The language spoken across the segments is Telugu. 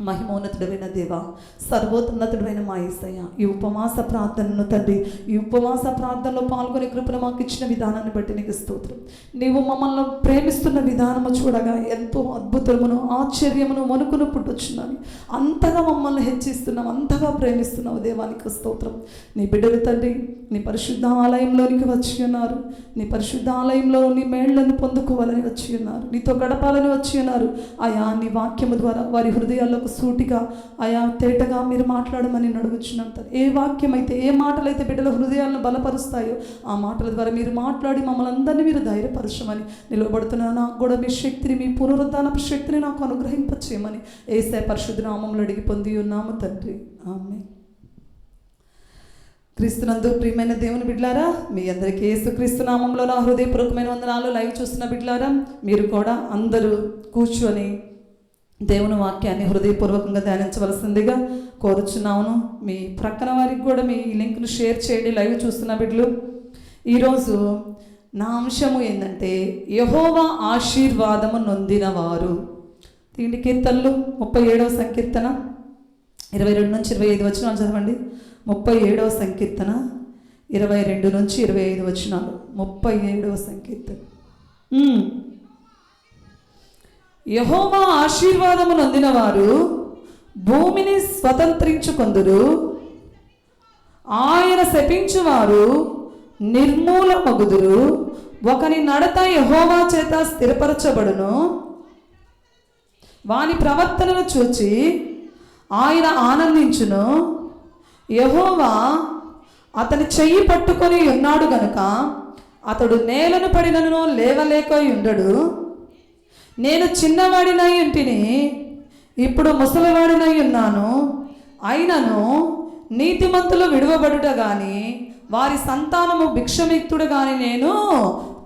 మహిమోన్నతుడైన దేవ, సర్వోన్నతుడైన మా యేసయ్య, ఈ ఉపవాస ప్రార్థనను తండ్రి, ఈ ఉపవాస ప్రార్థనలో పాల్గొనే కృపను మాకు ఇచ్చిన విధానాన్ని బట్టి నీకు స్తోత్రం. నీవు మమ్మల్ని ప్రేమిస్తున్న విధానము చూడగా ఎంతో అద్భుతమును, ఆశ్చర్యమును, వణుకును పుట్టుచున్నాను. అంతగా మమ్మల్ని హెచ్చిస్తున్నావు, అంతగా ప్రేమిస్తున్నావు దేవానికి స్తోత్రం. నీ బిడ్డలు తండ్రి నీ పరిశుద్ధ ఆలయంలోనికి వచ్చి ఉన్నారు. నీ పరిశుద్ధ ఆలయంలో నీ మేళ్లను పొందుకోవాలని వచ్చి ఉన్నారు. నీతో గడపాలని వచ్చి ఉన్నారు. ఆయా నీ వాక్యము ద్వారా వారి హృదయాల్లోకి సూటిగా, ఆయా తేటగా మీరు మాట్లాడమని అడుగుచున్నాను. ఏ వాక్యం అయితే, ఏ మాటలైతే బిడ్డల హృదయాలను బలపరుస్తాయో ఆ మాటల ద్వారా మీరు మాట్లాడి మమ్మల్ని అందరినీ మీరు ధైర్యపరచమని, నిలబడుతున్న నాకు కూడా మీ శక్తిని, మీ పునరుద్ధానపు శక్తిని నాకు అనుగ్రహింపచేయమని యేసయ్య పరిశుద్ధ నామములో అడిగి పొంది ఉన్నాము తండ్రి, ఆమేన్. క్రీస్తునందు ప్రియమైన దేవుని బిడ్డలారా, మీ అందరికీ యేసుక్రీస్తు నామంలో నా హృదయపూర్వకమైన వందనాలు. లైవ్ చూస్తున్న బిడ్డలారా, మీరు కూడా అందరూ కూర్చొని దేవుని వాక్యాన్ని హృదయపూర్వకంగా ధ్యానించవలసిందిగా కోరుచున్నాను. మీ ప్రక్కన వారికి కూడా మీ లింక్ను షేర్ చేయండి. లైవ్ చూస్తున్న బిడ్డలు, ఈరోజు నా అంశము ఏంటంటే యెహోవా ఆశీర్వాదము నొందినవారు. దీని కీర్తనలు 37వ సంకీర్తన 22 నుంచి 25 వచనాలు చదవండి. 37వ సంకీర్తన 22 నుంచి 25 వచనాలు. 37వ సంకీర్తన. యెహోవా ఆశీర్వాదము నొందిన వారు భూమిని స్వతంత్రించుకొందురు. ఆయన శపించువారు నిర్మూలమగుదురు. ఒకని నడత యెహోవా చేత స్థిరపరచబడును. వాని ప్రవర్తనను చూచి ఆయన ఆనందించును. యెహోవా అతని చెయ్యి పట్టుకొని ఉన్నాడు గనుక అతడు నేలను పడినను లేవలేక ఉండడు. నేను చిన్నవాడినై ఉంటిని, ఇప్పుడు ముసలివాడినై ఉన్నాను. అయినను నీతిమంతులు విడువబడుట గాని వారి సంతానము భిక్షమిత్తుడు గాని నేను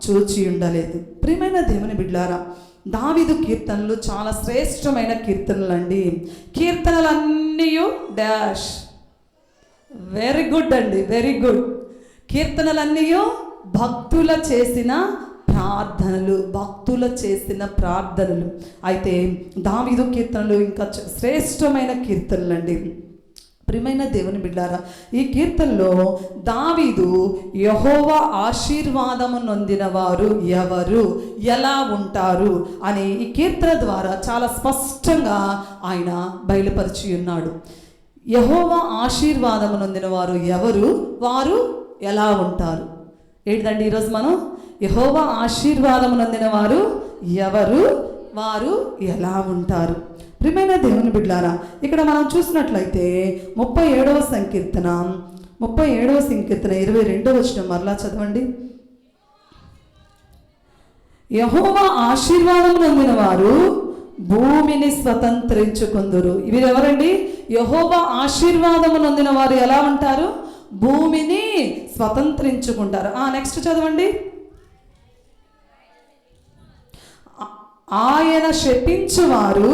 చూచి ఉండలేదు. ప్రియమైన దేవుని బిడ్డలారా, దావీదు కీర్తనలు చాలా శ్రేష్టమైన కీర్తనలు అండి. కీర్తనలన్నీ డాష్ వెరీ గుడ్ అండి, వెరీ గుడ్. కీర్తనలన్నీ భక్తుల చేసిన ప్రార్థనలు, భక్తుల చేసిన ప్రార్థనలు. అయితే దావీదు కీర్తనలు ఇంకా శ్రేష్టమైన కీర్తనలు అండి. ప్రియమైన దేవుని బిడ్డారా, ఈ కీర్తనలో దావీదు యెహోవా ఆశీర్వాదము నొందిన వారు ఎవరు, ఎలా ఉంటారు అని ఈ కీర్తన ద్వారా చాలా స్పష్టంగా ఆయన బయలుపరిచి ఉన్నాడు. యెహోవా ఆశీర్వాదము నొందిన వారు ఎవరు, వారు ఎలా ఉంటారు. ఏంటండి ఈరోజు మనం యెహోవా ఆశీర్వాదము నొందిన వారు ఎవరు, వారు ఎలా ఉంటారు. ప్రియమైన దేవుని బిడ్డలారా, ఇక్కడ మనం చూసినట్లయితే 37వ సంకీర్తన 22వ వచనం మరలా చదవండి. యెహోవా ఆశీర్వాదం నొందిన వారు భూమిని స్వతంత్రించుకొందురు. ఇవి ఎవరండి? యెహోవా ఆశీర్వాదము నొందిన వారు ఎలా ఉంటారు? భూమిని స్వతంత్రించుకుంటారు. నెక్స్ట్ చదవండి. ఆయన శపించువారు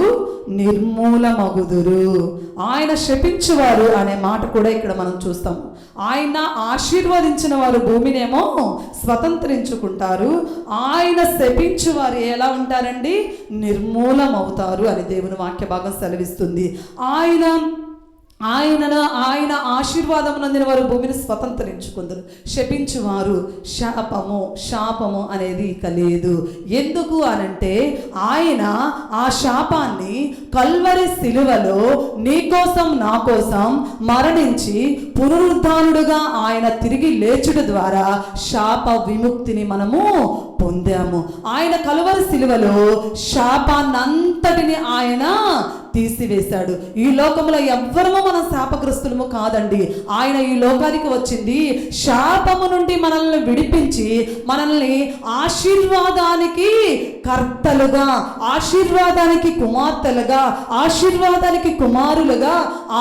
నిర్మూలమగుదురు. ఆయన శపించువారు అనే మాట కూడా ఇక్కడ మనం చూస్తాము. ఆయన ఆశీర్వదించిన వారు భూమినేమో స్వతంత్రించుకుంటారు. ఆయన శపించువారు ఎలా ఉంటారండి? నిర్మూలమవుతారు అని దేవుని వాక్య భాగం సెలవిస్తుంది. ఆయన ఆశీర్వాదము నొందిన వారు భూమిని స్వతంత్రించుకుందరు. శపించువారు శాపము అనేది ఇక లేదు. ఎందుకు అనంటే ఆయన ఆ శాపాన్ని కల్వరి శిలువలో నీ కోసం నా కోసం మరణించి పునరుద్ధానుడుగా ఆయన తిరిగి లేచుట ద్వారా శాప విముక్తిని మనము పొందాము. ఆయన కల్వరి శిలువలో శాపాన్నంతటిని ఆయన తీసివేశాడు. ఈ లోకంలో ఎవ్వరము మనం శాపగ్రస్తులము కాదండి. ఆయన ఈ లోకానికి వచ్చింది శాపము నుండి మనల్ని విడిపించి మనల్ని ఆశీర్వాదానికి కర్తలుగా, ఆశీర్వాదానికి కుమార్తెలుగా, ఆశీర్వాదానికి కుమారులుగా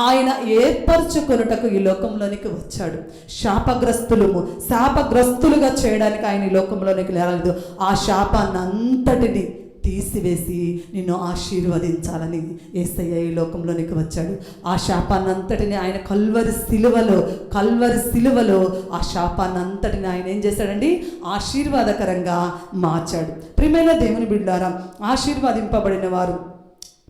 ఆయన ఏర్పరచుకొనుటకు ఈ లోకంలోనికి వచ్చాడు. శాపగ్రస్తులుగా చేయడానికి ఆయన ఈ లోకంలోనికి లేరలేదు. ఆ శాపాన్నంతటిని తీసివేసి నిన్ను ఆశీర్వదించాలని యేసయ్య ఈ లోకంలోనికి వచ్చాడు. ఆ శాపాన్నంతటిని ఆయన కల్వరి శిలువలో ఆ శాపాన్నంతటిని ఆయన ఏం చేశాడండి? ఆశీర్వాదకరంగా మార్చాడు. ప్రియమైన దేవుని బిడ్డలారా, ఆశీర్వదింపబడిన వారు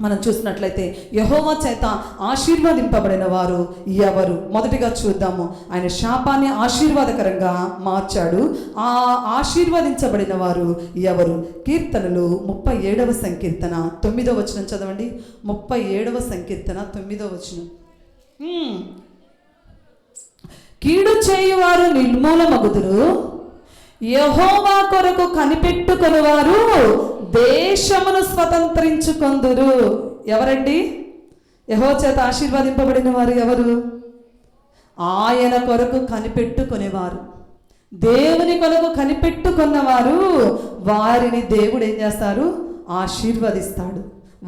మనం చూసినట్లయితే యెహోవా చేత ఆశీర్వదింపబడిన వారు ఎవరు? మొదటిగా చూద్దాము. ఆయన శాపాన్ని ఆశీర్వాదకరంగా మార్చాడు. ఆ ఆశీర్వదించబడిన వారు ఎవరు? కీర్తనలు 37వ సంకీర్తన 9వ వచనం చదవండి. 37వ సంకీర్తన 9వ వచనం. కీడు చేయువారు నిర్మూలమగుదురు, యెహోవా కొరకు కనిపెట్టుకొనువారు దేశమును స్వతంత్రించుకొందురు. ఎవరండి? యెహోవా చేత ఆశీర్వదింపబడిన వారు ఎవరు? ఆయన కొరకు కనిపెట్టుకునేవారు, దేవుని కొరకు కనిపెట్టుకున్నవారు. వారిని దేవుడు ఏం చేస్తారు? ఆశీర్వదిస్తాడు.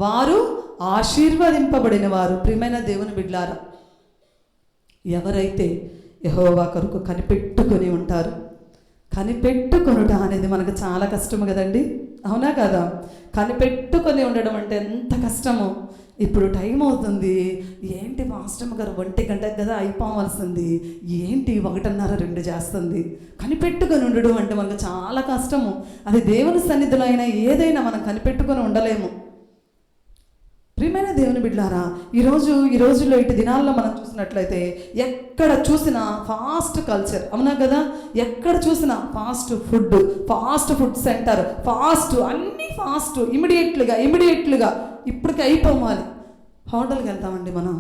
వారు ఆశీర్వదింపబడిన వారు. ప్రియమైన దేవుని బిడ్డలారా, ఎవరైతే యెహోవా కొరకు కనిపెట్టుకొని ఉంటారు. కనిపెట్టుకొనుట అనేది మనకు చాలా కష్టము కదండి, అవునా కదా? కనిపెట్టుకొని ఉండడం అంటే ఎంత కష్టమో. ఇప్పుడు టైం అవుతుంది, ఏంటి మాస్టమ్ గారు 1 గంటకు కదా అయిపోవాల్సింది, ఏంటి 1:30 2 చేస్తుంది. కనిపెట్టుకొని ఉండడం అంటే మనకు చాలా కష్టము. అది దేవుని సన్నిధిలో అయినా ఏదైనా మనం కనిపెట్టుకొని ఉండలేము. ప్రియమైన దేవుని బిడ్డలారా, ఈ రోజుల్లో ఇటు దినాల్లో మనం చూసినట్లయితే ఎక్కడ చూసినా ఫాస్ట్ కల్చర్, అవునా కదా? ఎక్కడ చూసినా ఫాస్ట్ ఫుడ్ సెంటర్, అన్నీ ఫాస్ట్, ఇమీడియట్లుగా ఇప్పటికి అయిపోవాలి. హోటల్కి వెళ్తామండి, మనం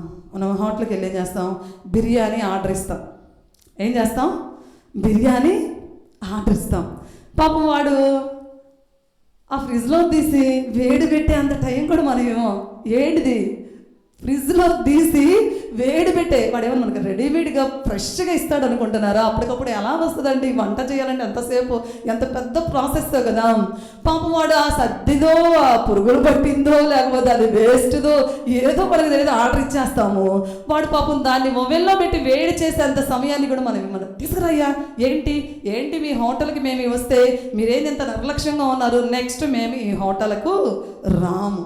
హోటల్కి వెళ్ళి ఏం చేస్తాం? బిర్యానీ ఆర్డర్ ఇస్తాం. ఏం చేస్తాం? బిర్యానీ ఆర్డర్ ఇస్తాం. పాపం వాడు ఆ ఫ్రిడ్జ్లో తీసి వేడి పెట్టే అంత టైం కూడా మనమేమో ఏంటిది ఫ్రిడ్జ్లో తీసి వేడి పెట్టే వాడేమో మనకు రెడీమేడ్గా ఫ్రెష్గా ఇస్తాడు అనుకుంటున్నారా? అప్పటికప్పుడు ఎలా వస్తుందండి? వంట చేయాలంటే ఎంతసేపు, ఎంత పెద్ద ప్రాసెస్తో కదా. పాపం వాడు ఆ సర్దిదో, ఆ పురుగులు పట్టిందో, లేకపోతే అది వేస్ట్దో ఏదో మనకు తెలియదు ఆర్డర్ ఇచ్చేస్తాము. వాడు పాపం దాన్ని మొబైల్లో పెట్టి వేడి చేసేంత సమయాన్ని కూడా మనం తీసుకురయ్యా, ఏంటి మీ హోటల్కి మేము వస్తే మీరేంటి ఇంత నిర్లక్ష్యంగా ఉన్నారు, నెక్స్ట్ మేము ఈ హోటల్కు రాము.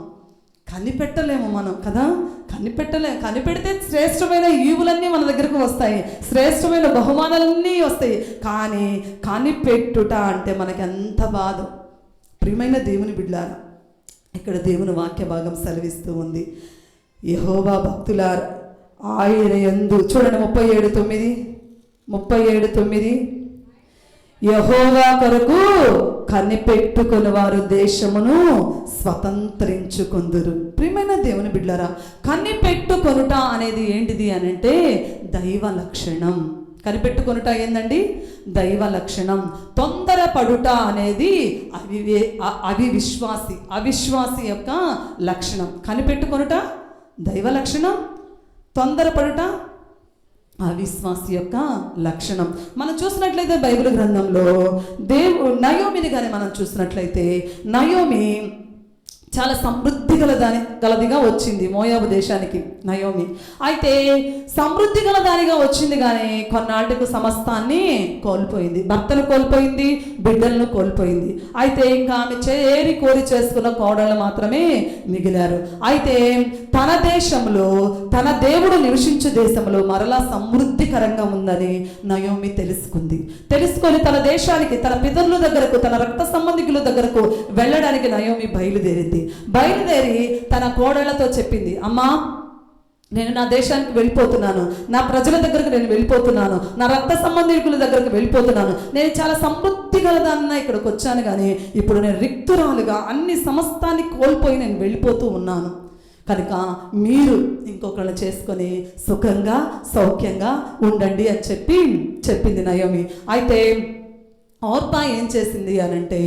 కనిపెట్టలేము మనం కదా, కనిపెడితే శ్రేష్టమైన ఈవులన్నీ మన దగ్గరకు వస్తాయి, శ్రేష్టమైన బహుమానాలన్నీ వస్తాయి. కానీ కనిపెట్టుట అంటే మనకి ఎంత బాధ. ప్రియమైన దేవుని బిడ్డలారా, ఇక్కడ దేవుని వాక్య భాగం సెలవిస్తూ ఉంది, యెహోవా భక్తులారా ఆయన యందు, చూడండి 37:9 యెహోవా కొరకు కనిపెట్టుకుని వారు దేశమును స్వతంత్రించుకొందురు. ప్రియమైన దేవుని బిడ్డలారా, కనిపెట్టుకొనుట అనేది ఏంటిది అని అంటే దైవ లక్షణం. కనిపెట్టుకొనుట ఏందండి? దైవ లక్షణం. తొందరపడుట అనేది అవిశ్వాసి యొక్క లక్షణం. కనిపెట్టుకొనుట దైవ లక్షణం, తొందరపడుట అవిశ్వాసి యొక్క లక్షణం. మనం చూసినట్లయితే బైబిల్ గ్రంథంలో నయోమిని కానీ మనం చూసినట్లయితే నయోమి చాలా సమృద్ధి గలదిగా వచ్చింది మోయాబు దేశానికి నయోమి. అయితే సమృద్ధి గలదానిగా వచ్చింది కానీ కొన్నాళ్ళకు సమస్తాన్ని కోల్పోయింది. భర్తను కోల్పోయింది, బిడ్డలను కోల్పోయింది. అయితే ఇంకా ఆమె కోరి చేసుకున్న కోడళ్ళు మాత్రమే మిగిలారు. అయితే తన దేశంలో, తన దేవుడు నివసించే దేశంలో మరలా సమృద్ధికరంగా ఉందని నయోమి తెలుసుకొని తన దేశానికి, తన పితరుల దగ్గరకు, తన రక్త సంబంధికుల దగ్గరకు వెళ్ళడానికి నయోమి బయలుదేరి తన కోడళ్లతో చెప్పింది, అమ్మా నేను నా దేశానికి వెళ్ళిపోతున్నాను, నా ప్రజల దగ్గరకు నేను వెళ్ళిపోతున్నాను, నా రక్త సంబంధికుల దగ్గరకు వెళ్ళిపోతున్నాను, నేను చాలా సమృద్ధి గలదాన్న ఇక్కడికి వచ్చాను, కానీ ఇప్పుడు నేను రిక్తురాలుగా అన్ని సమస్తాన్ని కోల్పోయి నేను వెళ్ళిపోతూ ఉన్నాను. కనుక మీరు ఇంకొకళ్ళు చేసుకొని సుఖంగా సౌఖ్యంగా ఉండండి అని చెప్పింది నయోమి. అయితే ఓర్పా ఏం చేసింది అనంటే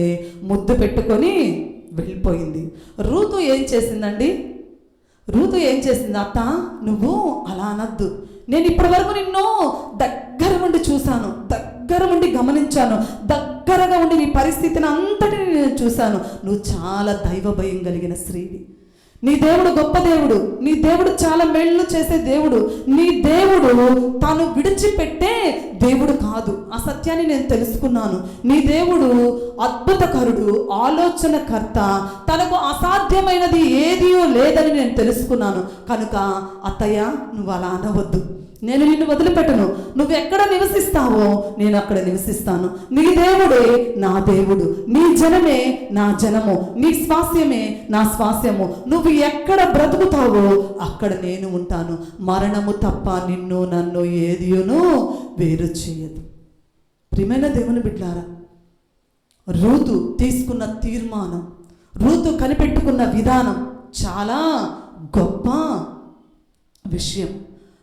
ముద్దు పెట్టుకొని వెళ్ళిపోయింది. రూతు ఏం చేసిందండి? అత్త నువ్వు అలా అనద్దు, నేను ఇప్పటి వరకు నిన్ను దగ్గర ఉండి చూశాను, దగ్గర ఉండి గమనించాను, దగ్గరగా ఉండి నీ పరిస్థితిని అంతటిని నేను చూశాను. నువ్వు చాలా దైవ భయం కలిగిన స్త్రీవి. నీ దేవుడు గొప్ప దేవుడు, నీ దేవుడు చాలా మేళ్ళు చేసే దేవుడు, నీ దేవుడు తాను విడిచిపెట్టే దేవుడు కాదు. ఆ సత్యాన్ని నేను తెలుసుకున్నాను. నీ దేవుడు అద్భుతకరుడు, ఆలోచనకర్త, తనకు అసాధ్యమైనది ఏదియో లేదని నేను తెలుసుకున్నాను. కనుక అత్తయ్య నువ్వు అలా అనవద్దు, నేను నిన్ను వదిలిపెట్టను, నువ్వు ఎక్కడ నివసిస్తావో నేను అక్కడ నివసిస్తాను. నీ దేవుడే నా దేవుడు, నీ జనమే నా జనము, నీ స్వాస్యమే నా స్వాస్యము. నువ్వు నువ్వు ఎక్కడ బ్రతుకుతావో అక్కడ నేను ఉంటాను. మరణము తప్ప నిన్ను నన్ను ఏదియును వేరు చేయదు. ప్రియమైన దేవుని బిడ్డలారా, రూతు తీసుకున్న తీర్మానం, రూతు కనిపెట్టుకున్న విధానం చాలా గొప్ప విషయం.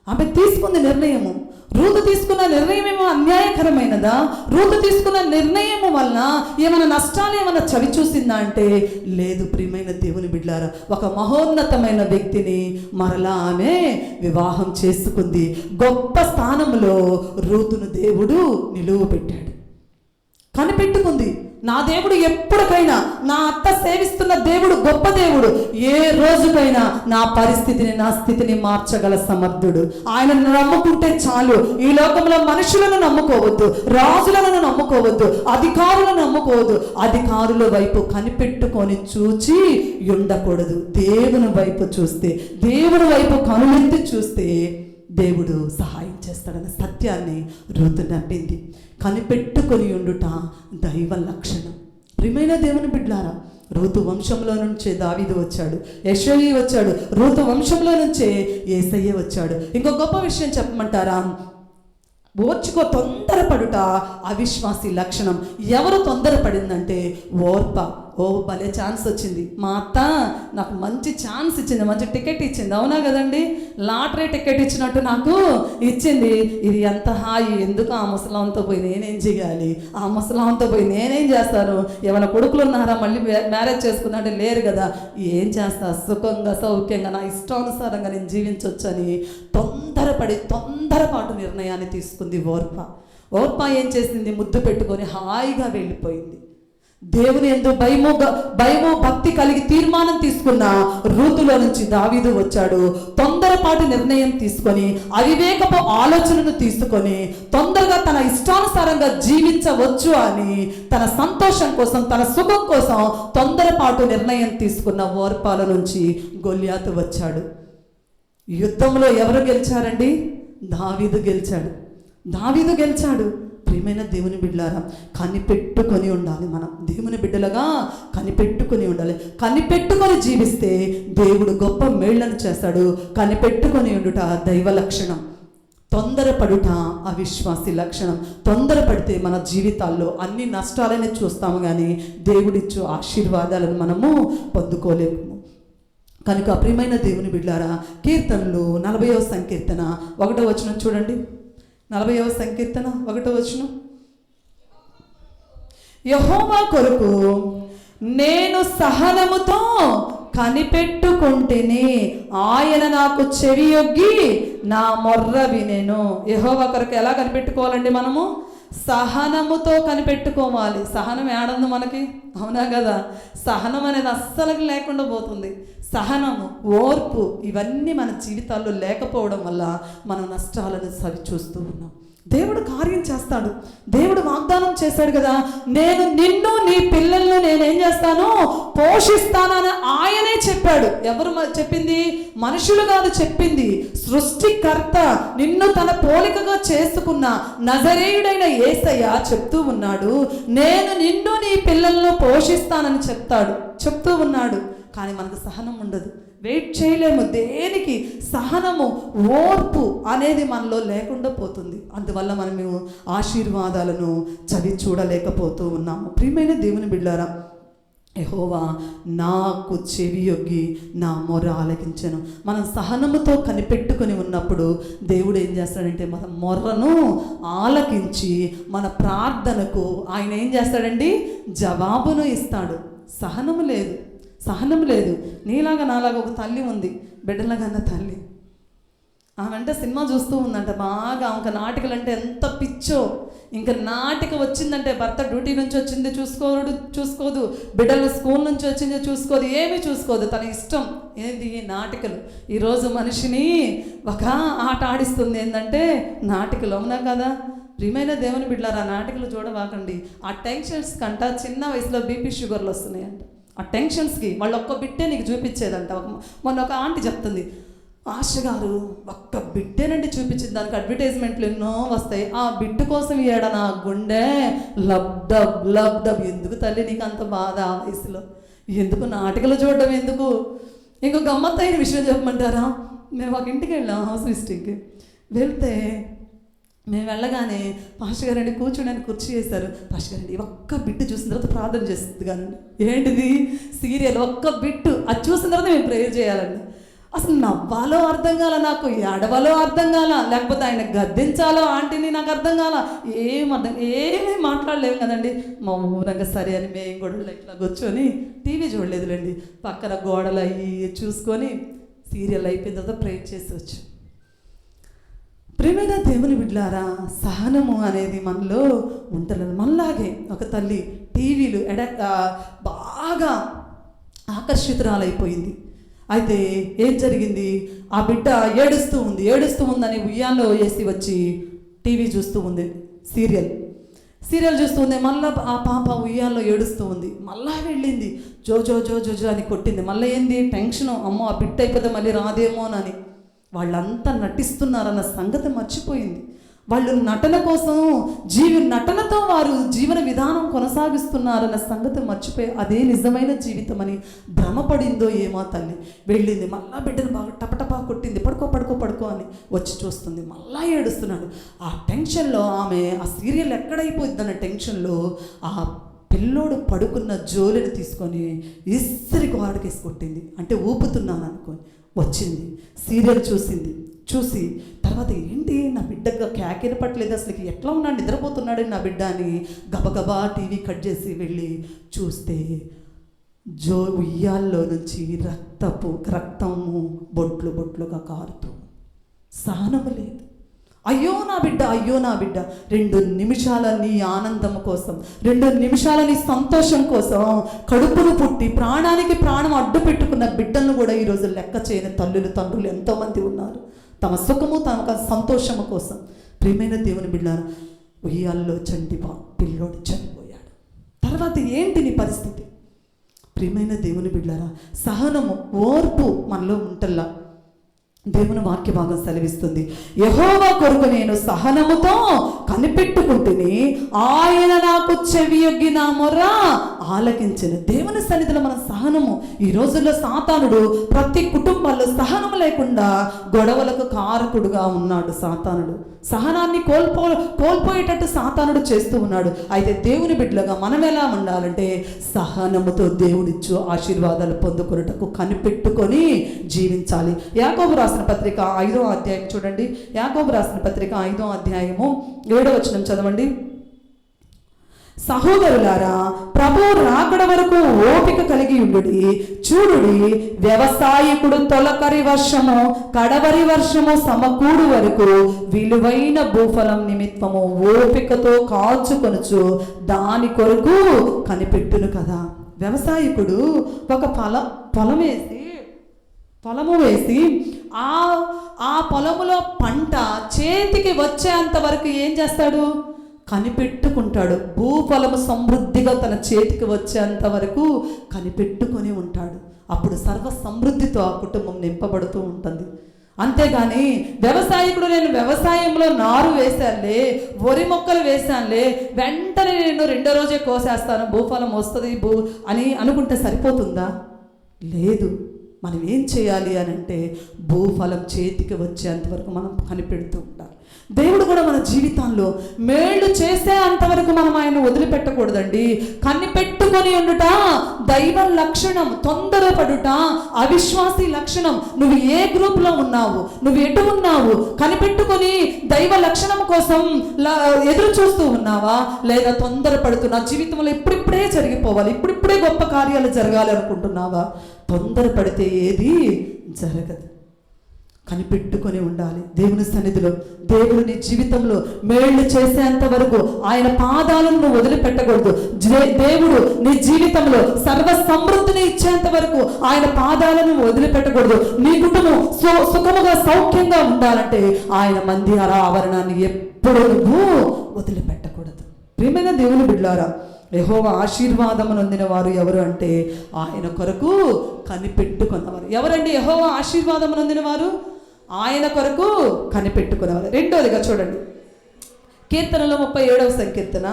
ఆమె తీసుకున్న నిర్ణయము, రూతు తీసుకున్న నిర్ణయం ఏమో అన్యాయకరమైనదా? రూతు తీసుకున్న నిర్ణయము వలన ఏమైనా నష్టాలు ఏమైనా చవి చూసిందా అంటే లేదు. ప్రియమైన దేవుని బిడ్డలారా, ఒక మహోన్నతమైన వ్యక్తిని మరలా ఆమె వివాహం చేసుకుంది. గొప్ప స్థానంలో రూతును దేవుడు నిలువబెట్టాడు. కనిపెట్టుకుంది, నా దేవుడు ఎప్పటికైనా, నా అత్త సేవిస్తున్న దేవుడు గొప్ప దేవుడు, ఏ రోజుకైనా నా పరిస్థితిని, నా స్థితిని మార్చగల సమర్థుడు. ఆయనను నమ్ముకుంటే చాలు. ఈ లోకంలో మనుషులను నమ్ముకోవద్దు, రాజులను నమ్ముకోవద్దు, అధికారులను నమ్ముకోవద్దు. అధికారుల వైపు కనిపెట్టుకొని చూచి ఉండకూడదు. దేవుని వైపు చూస్తే, దేవుని వైపు కనులెత్తి చూస్తే దేవుడు సహాయం చేస్తాడన్న సత్యాన్ని రూతు నమ్మింది. కనిపెట్టుకొని ఉండుట దైవ లక్షణం. ప్రియమైన దేవుని బిడ్డలారా, రూతు వంశంలో నుంచే దావీదు వచ్చాడు, యెషయి వచ్చాడు, రూతు వంశంలో నుంచే యేసయ్య వచ్చాడు. ఇంకో గొప్ప విషయం చెప్పమంటారా? ఓర్చుకో, తొందరపడుట అవిశ్వాసి లక్షణం. ఎవరు తొందరపడిందంటే ఓర్ప. ఓ భలే ఛాన్స్ వచ్చింది, మా అత్త నాకు మంచి ఛాన్స్ ఇచ్చింది, మంచి టికెట్ ఇచ్చింది, అవునా కదండి? లాటరీ టికెట్ ఇచ్చినట్టు నాకు ఇచ్చింది. ఇది ఎంత హాయి, ఎందుకు ఆ ముసలాంతో పోయి నేనేం చేయాలి, ఆ ముసలాంతో పోయి నేనేం చేస్తాను, ఏమైనా కొడుకులు ఉన్నారా మళ్ళీ మ్యారేజ్ చేసుకున్నా అంటే లేరు కదా, ఏం చేస్తా, సుఖంగా సౌఖ్యంగా నా ఇష్టానుసారంగా నేను జీవించవచ్చని తొందరపాటు నిర్ణయాన్ని తీసుకుంది ఓర్ప. ఏం చేసింది? ముద్దు పెట్టుకొని హాయిగా వెళ్ళిపోయింది. దేవుని యందు భయము భక్తి కలిగి తీర్మానం తీసుకున్న రూతులో నుంచి దావీదు వచ్చాడు. తొందరపాటు నిర్ణయం తీసుకొని, అవివేకపు ఆలోచనను తీసుకొని తొందరగా తన ఇష్టానుసారంగా జీవించవచ్చు అని తన సంతోషం కోసం, తన సుఖం కోసం తొందరపాటు నిర్ణయం తీసుకున్న ఓర్పాల నుంచి గొల్యాతు వచ్చాడు. యుద్ధంలో ఎవరు గెలిచారండి? దావీదు గెలిచాడు. ప్రియమైన దేవుని బిడ్డలారా, కనిపెట్టుకొని ఉండాలి. మనం దేవుని బిడ్డలుగా కనిపెట్టుకొని ఉండాలి. కనిపెట్టుకొని జీవిస్తే దేవుడు గొప్ప మేళ్లను చేస్తాడు. కనిపెట్టుకొని ఉండుట దైవ లక్షణం. తొందరపడుట అవిశ్వాసి లక్షణం. తొందరపడితే మన జీవితాల్లో అన్ని నష్టాలనే చూస్తాము, కానీ దేవుడిచ్చు ఆశీర్వాదాలను మనము పొందుకోలేము. కనుక ప్రియమైన దేవుని బిడ్డలారా, కీర్తనలు 40వ సంకీర్తన 1వ వచనం చూడండి. 40వ సంకీర్తన 1వ వచనం, యెహోవా కొరకు నేను సహనముతో కనిపెట్టుకుంటేనే, ఆయన నాకు చెవియొగ్గి నా మొర్ర వినెను. యెహోవా కొరకు ఎలా కనిపెట్టుకోవాలండి? మనము సహనముతో కనిపెట్టుకోవాలి. సహనం ఏడంది మనకి, అవునా కదా? సహనం అనేది అస్సలు లేకుండా పోతుంది. సహనము, ఓర్పు ఇవన్నీ మన జీవితాల్లో లేకపోవడం వల్ల మనం నష్టాలను సరి చూస్తూ ఉన్నాం. దేవుడు కార్యం చేస్తాడు. దేవుడు వాగ్దానం చేశాడు కదా, నేను నిన్ను నీ పిల్లలను నేనేం చేస్తాను, పోషిస్తానని ఆయనే చెప్పాడు. ఎవరు చెప్పింది? మనుషులు కాదు చెప్పింది, సృష్టికర్త, నిన్ను తన పోలికగా చేసుకున్న నజరేయుడైన యేసయ్య చెప్తూ ఉన్నాడు, నేను నిన్ను నీ పిల్లలను పోషిస్తానని చెప్తూ ఉన్నాడు. కానీ మనకు సహనం ఉండదు, వెయిట్ చేయలేము. దేనికి? సహనము, ఓర్పు అనేది మనలో లేకుండా పోతుంది. అందువల్ల మనము ఆశీర్వాదాలను చవి చూడలేకపోతూ ఉన్నాము. ప్రియమైన దేవుని బిడ్డలారా, యెహోవా నాకు చెవియొగ్గి నా మొర్ర ఆలకించెను. మనం సహనముతో కనిపెట్టుకొని ఉన్నప్పుడు దేవుడు ఏం చేస్తాడంటే మన మొర్రను ఆలకించి మన ప్రార్థనకు ఆయన ఏం చేస్తాడండి? జవాబును ఇస్తాడు. సహనం లేదు. నీలాగా నాలాగా ఒక తల్లి ఉంది, బిడ్డలాగా తల్లి. ఆమె అంటే సినిమా చూస్తూ ఉందంట బాగా. ఆమెకు నాటికలు అంటే ఎంత పిచ్చో. ఇంకా నాటిక వచ్చిందంటే భర్త డ్యూటీ నుంచి వచ్చింది చూసుకోదు, బిడ్డలు స్కూల్ నుంచి వచ్చింది చూసుకోదు, ఏమీ చూసుకోదు. తన ఇష్టం ఏంది? నాటికలు. ఈరోజు మనిషిని ఒక ఆట ఆడిస్తుంది ఏంటంటే నాటికలు, అవునా కదా? ప్రియమైన దేవుని బిడ్డలారా, నాటికలు చూడవాకండి. ఆ టెన్షన్స్ కంట చిన్న వయసులో బీపీ షుగర్లు వస్తున్నాయంట. ఆ టెన్షన్స్కి వాళ్ళు ఒక్క బిడ్డే నీకు చూపించేదంట. మొన్న ఒక ఆంటీ చెప్తుంది, ఆశ గారు ఒక్క బిడ్డేనండి చూపించింది, దానికి అడ్వర్టైజ్మెంట్లు ఎన్నో వస్తాయి, ఆ బిడ్డ కోసం నా గుండె లబ్ డబ్. ఎందుకు తల్లి నీకు అంత బాధ? ఆ వయసులో ఎందుకు నాటికలు చూడడం? ఎందుకు? ఇంకో గమ్మత్తైన విషయం చెప్పమంటారా? మేము ఒక ఇంటికి వెళ్ళాం, హౌస్ విజిటింగ్కి వెళ్తే మేము వెళ్ళగానే పాస్టర్ గారండి కూర్చోడానికి కుర్చీ వేశారు. పాస్టర్ గారండి ఒక్క బిట్టు చూసిన తర్వాత ప్రార్థన చేస్తుంది కానండి. ఏంటిది? సీరియల్ ఒక్క బిట్టు అది చూసిన తర్వాత మేము ప్రేయర్ చేయాలండి. అసలు నవ్వాలో అర్థం కాల, నాకు ఏడవాలో అర్థం కాల, లేకపోతే ఆయన గద్దించాలో ఆంటీని నాకు అర్థం కాల, ఏమీ మాట్లాడలేము కదండి. మౌనంగా సరే అని మేము కూడా ఇట్లా కూర్చొని టీవీ చూడలేదులేండి, పక్కన గోడలు అవి చూసుకొని సీరియల్ అయిపోయిన తర్వాత ప్రేయర్ చేసి వచ్చు. ప్రేమైన దేవుని బిడ్డలారా, సహనము అనేది మనలో ఉంటుంది. మనలాగే ఒక తల్లి టీవీలు బాగా ఆకర్షితురాలైపోయింది. అయితే ఏం జరిగింది? ఆ బిడ్డ ఏడుస్తూ ఉందని ఉయ్యాల్లో వేసి వచ్చి టీవీ చూస్తూ ఉంది, సీరియల్ చూస్తూ ఉంది. మళ్ళీ ఆ పాప ఉయ్యాల్లో ఏడుస్తూ ఉంది. మళ్ళా వెళ్ళింది, జో జో జో జో జో అని కొట్టింది. మళ్ళీ ఏంది టెన్షను, అమ్మో ఆ బిడ్డ అయిపోతే మళ్ళీ రాదేమోనని. వాళ్ళంతా నటిస్తున్నారన్న సంగతి మర్చిపోయింది. వాళ్ళు నటన కోసం నటనతో వారు జీవన విధానం కొనసాగిస్తున్నారన్న సంగతి మర్చిపోయి అదే నిజమైన జీవితం అని భ్రమపడిందో ఏమో తల్లి. వెళ్ళింది, మళ్ళా బిడ్డను బాగా టపటపా కొట్టింది. పడుకో అని వచ్చి చూస్తుంది, మళ్ళా ఏడుస్తున్నాడు. ఆ టెన్షన్లో ఆమె ఆ సీరియల్ ఎక్కడైపోయిందన్న టెన్షన్లో ఆ పిల్లోడు పడుకున్న జోలిని తీసుకొని ఇස්සరికి వాడికేసి కొట్టింది. అంటే ఊపుతున్నాను అనుకొని వచ్చింది, సీరియల్ చూసి తర్వాత ఏంటి నా బిడ్డగా కేకన పట్టలేదు, అసలు ఎట్లా ఉన్నాడు, నిద్రపోతున్నాడు నా బిడ్డ అని గబగబా టీవీ కట్ చేసి వెళ్ళి చూస్తే ఉయ్యాల్లో నుంచి రక్తము బొట్లుగా కారుతూ, సహనము లేదు. అయ్యో నా బిడ్డ 2 నిమిషాల నీ ఆనందం కోసం, 2 నిమిషాల నీ సంతోషం కోసం కడుపును పుట్టి ప్రాణానికి ప్రాణం అడ్డు పెట్టుకున్న బిడ్డలను కూడా ఈరోజు లెక్క చేయని తల్లులు తండ్రులు ఎంతోమంది ఉన్నారు. తమ సుఖము తమ సంతోషము కోసం. ప్రియమైన దేవుని బిడ్డలారా, ఉయ్యాల్లో పిల్లోడు చనిపోయాడు. తర్వాత ఏంటి నీ పరిస్థితి? ప్రియమైన దేవుని బిడ్డలారా, సహనము ఓర్పు మనలో ఉంటల్లా. దేవుని వాక్య భాగం సెలవిస్తుంది, యెహోవా కొరకు నేను సహనముతో కనిపెట్టుకుంటుని ఆయన నాకు చెవియొగ్గి నా మొర్ర ఆలకించెను. దేవుని సన్నిధిలో మన సహనము. ఈ రోజుల్లో సాతానుడు ప్రతి కుటుంబాల్లో సహనము లేకుండా గొడవలకు కారకుడుగా ఉన్నాడు. సాతానుడు సహనాన్ని కోల్పోయేటట్టు సాతానుడు చేస్తూ ఉన్నాడు. అయితే దేవుని బిడ్డలుగా మనం ఎలా ఉండాలంటే సహనముతో దేవుడిచ్చు ఆశీర్వాదాలు పొందుకున్నటకు కనిపెట్టుకొని జీవించాలి. యాకోబు రాసిన పత్రిక 5వ అధ్యాయం చూడండి. యాకోబు రాసిన పత్రిక 5వ అధ్యాయము 7వ వచనం చదవండి. సహోదరులారా, ప్రభువు రాకడ వరకు ఓపిక కలిగి ఉండుడి. చూడుడి, వ్యవసాయకుడు తొలకరి వర్షము కడవరి వర్షము సమకూడు వరకు విలువైన భూఫలం నిమిత్తము ఓపికతో కాచుకొనుచు దాని కొరకు కనిపెట్టును కదా. వ్యవసాయకుడు ఒక పొలము వేసి ఆ పొలములో పంట చేతికి వచ్చేంత వరకు ఏం చేస్తాడు? కనిపెట్టుకుంటాడు. భూఫలము సమృద్ధిగా తన చేతికి వచ్చేంత వరకు కనిపెట్టుకొని ఉంటాడు. అప్పుడు సర్వ సమృద్ధితో ఆ కుటుంబం నింపబడుతూ ఉంటుంది. అంతేగాని వ్యవసాయకుడు నేను వ్యవసాయంలో నారు వేశానులే, వరి మొక్కలు వేశానులే, వెంటనే నేను 2వ రోజే కోసేస్తాను, భూఫలం వస్తుంది అని అనుకుంటే సరిపోతుందా? లేదు. మనం ఏం చేయాలి అని అంటే భూఫలం చేతికి వచ్చేంత వరకు మనం కనిపెడుతూ ఉండాలి. దేవుడు కూడా మన జీవితంలో మేళ్ళు చేసే అంతవరకు మనం ఆయన వదిలిపెట్టకూడదండి. కనిపెట్టుకొని ఉండుట దైవ లక్షణం. తొందరపడుట అవిశ్వాసి లక్షణం. నువ్వు ఏ గ్రూప్లో ఉన్నావు, నువ్వు ఎటు ఉన్నావు, కనిపెట్టుకొని దైవ లక్షణం కోసం ఎదురు చూస్తూ ఉన్నావా, లేదా తొందరపడుతున్నా జీవితంలో ఇప్పుడిప్పుడే జరిగిపోవాలి, ఇప్పుడిప్పుడే గొప్ప కార్యాలు జరగాలి అనుకుంటున్నావా? తొందరపడితే ఏది జరగదు. కనిపెట్టుకొని ఉండాలి దేవుని సన్నిధిలో. దేవుడు నీ జీవితంలో మేళ్ళు చేసేంత వరకు ఆయన పాదాలను నువ్వు వదిలిపెట్టకూడదు. దేవుడు నీ జీవితంలో సర్వ సమృద్ధిని ఇచ్చేంత వరకు ఆయన పాదాలను వదిలిపెట్టకూడదు. నీ కుటుంబం సుఖముగా సౌఖ్యంగా ఉండాలంటే ఆయన మందిర ఆవరణాన్ని ఎప్పుడు నువ్వు వదిలిపెట్టకూడదు. ప్రియమైన దేవుని బిడ్డలారా, యెహోవా ఆశీర్వాదము నొందిన వారు ఎవరు అంటే ఆయన కొరకు కనిపెట్టుకున్నవారు. ఎవరండి యెహోవా ఆశీర్వాదము నొందిన వారు? ఆయన కొరకు కనిపెట్టుకునేవారు. రెండోదిగా చూడండి, కీర్తనలో 37వ సంకీర్తన,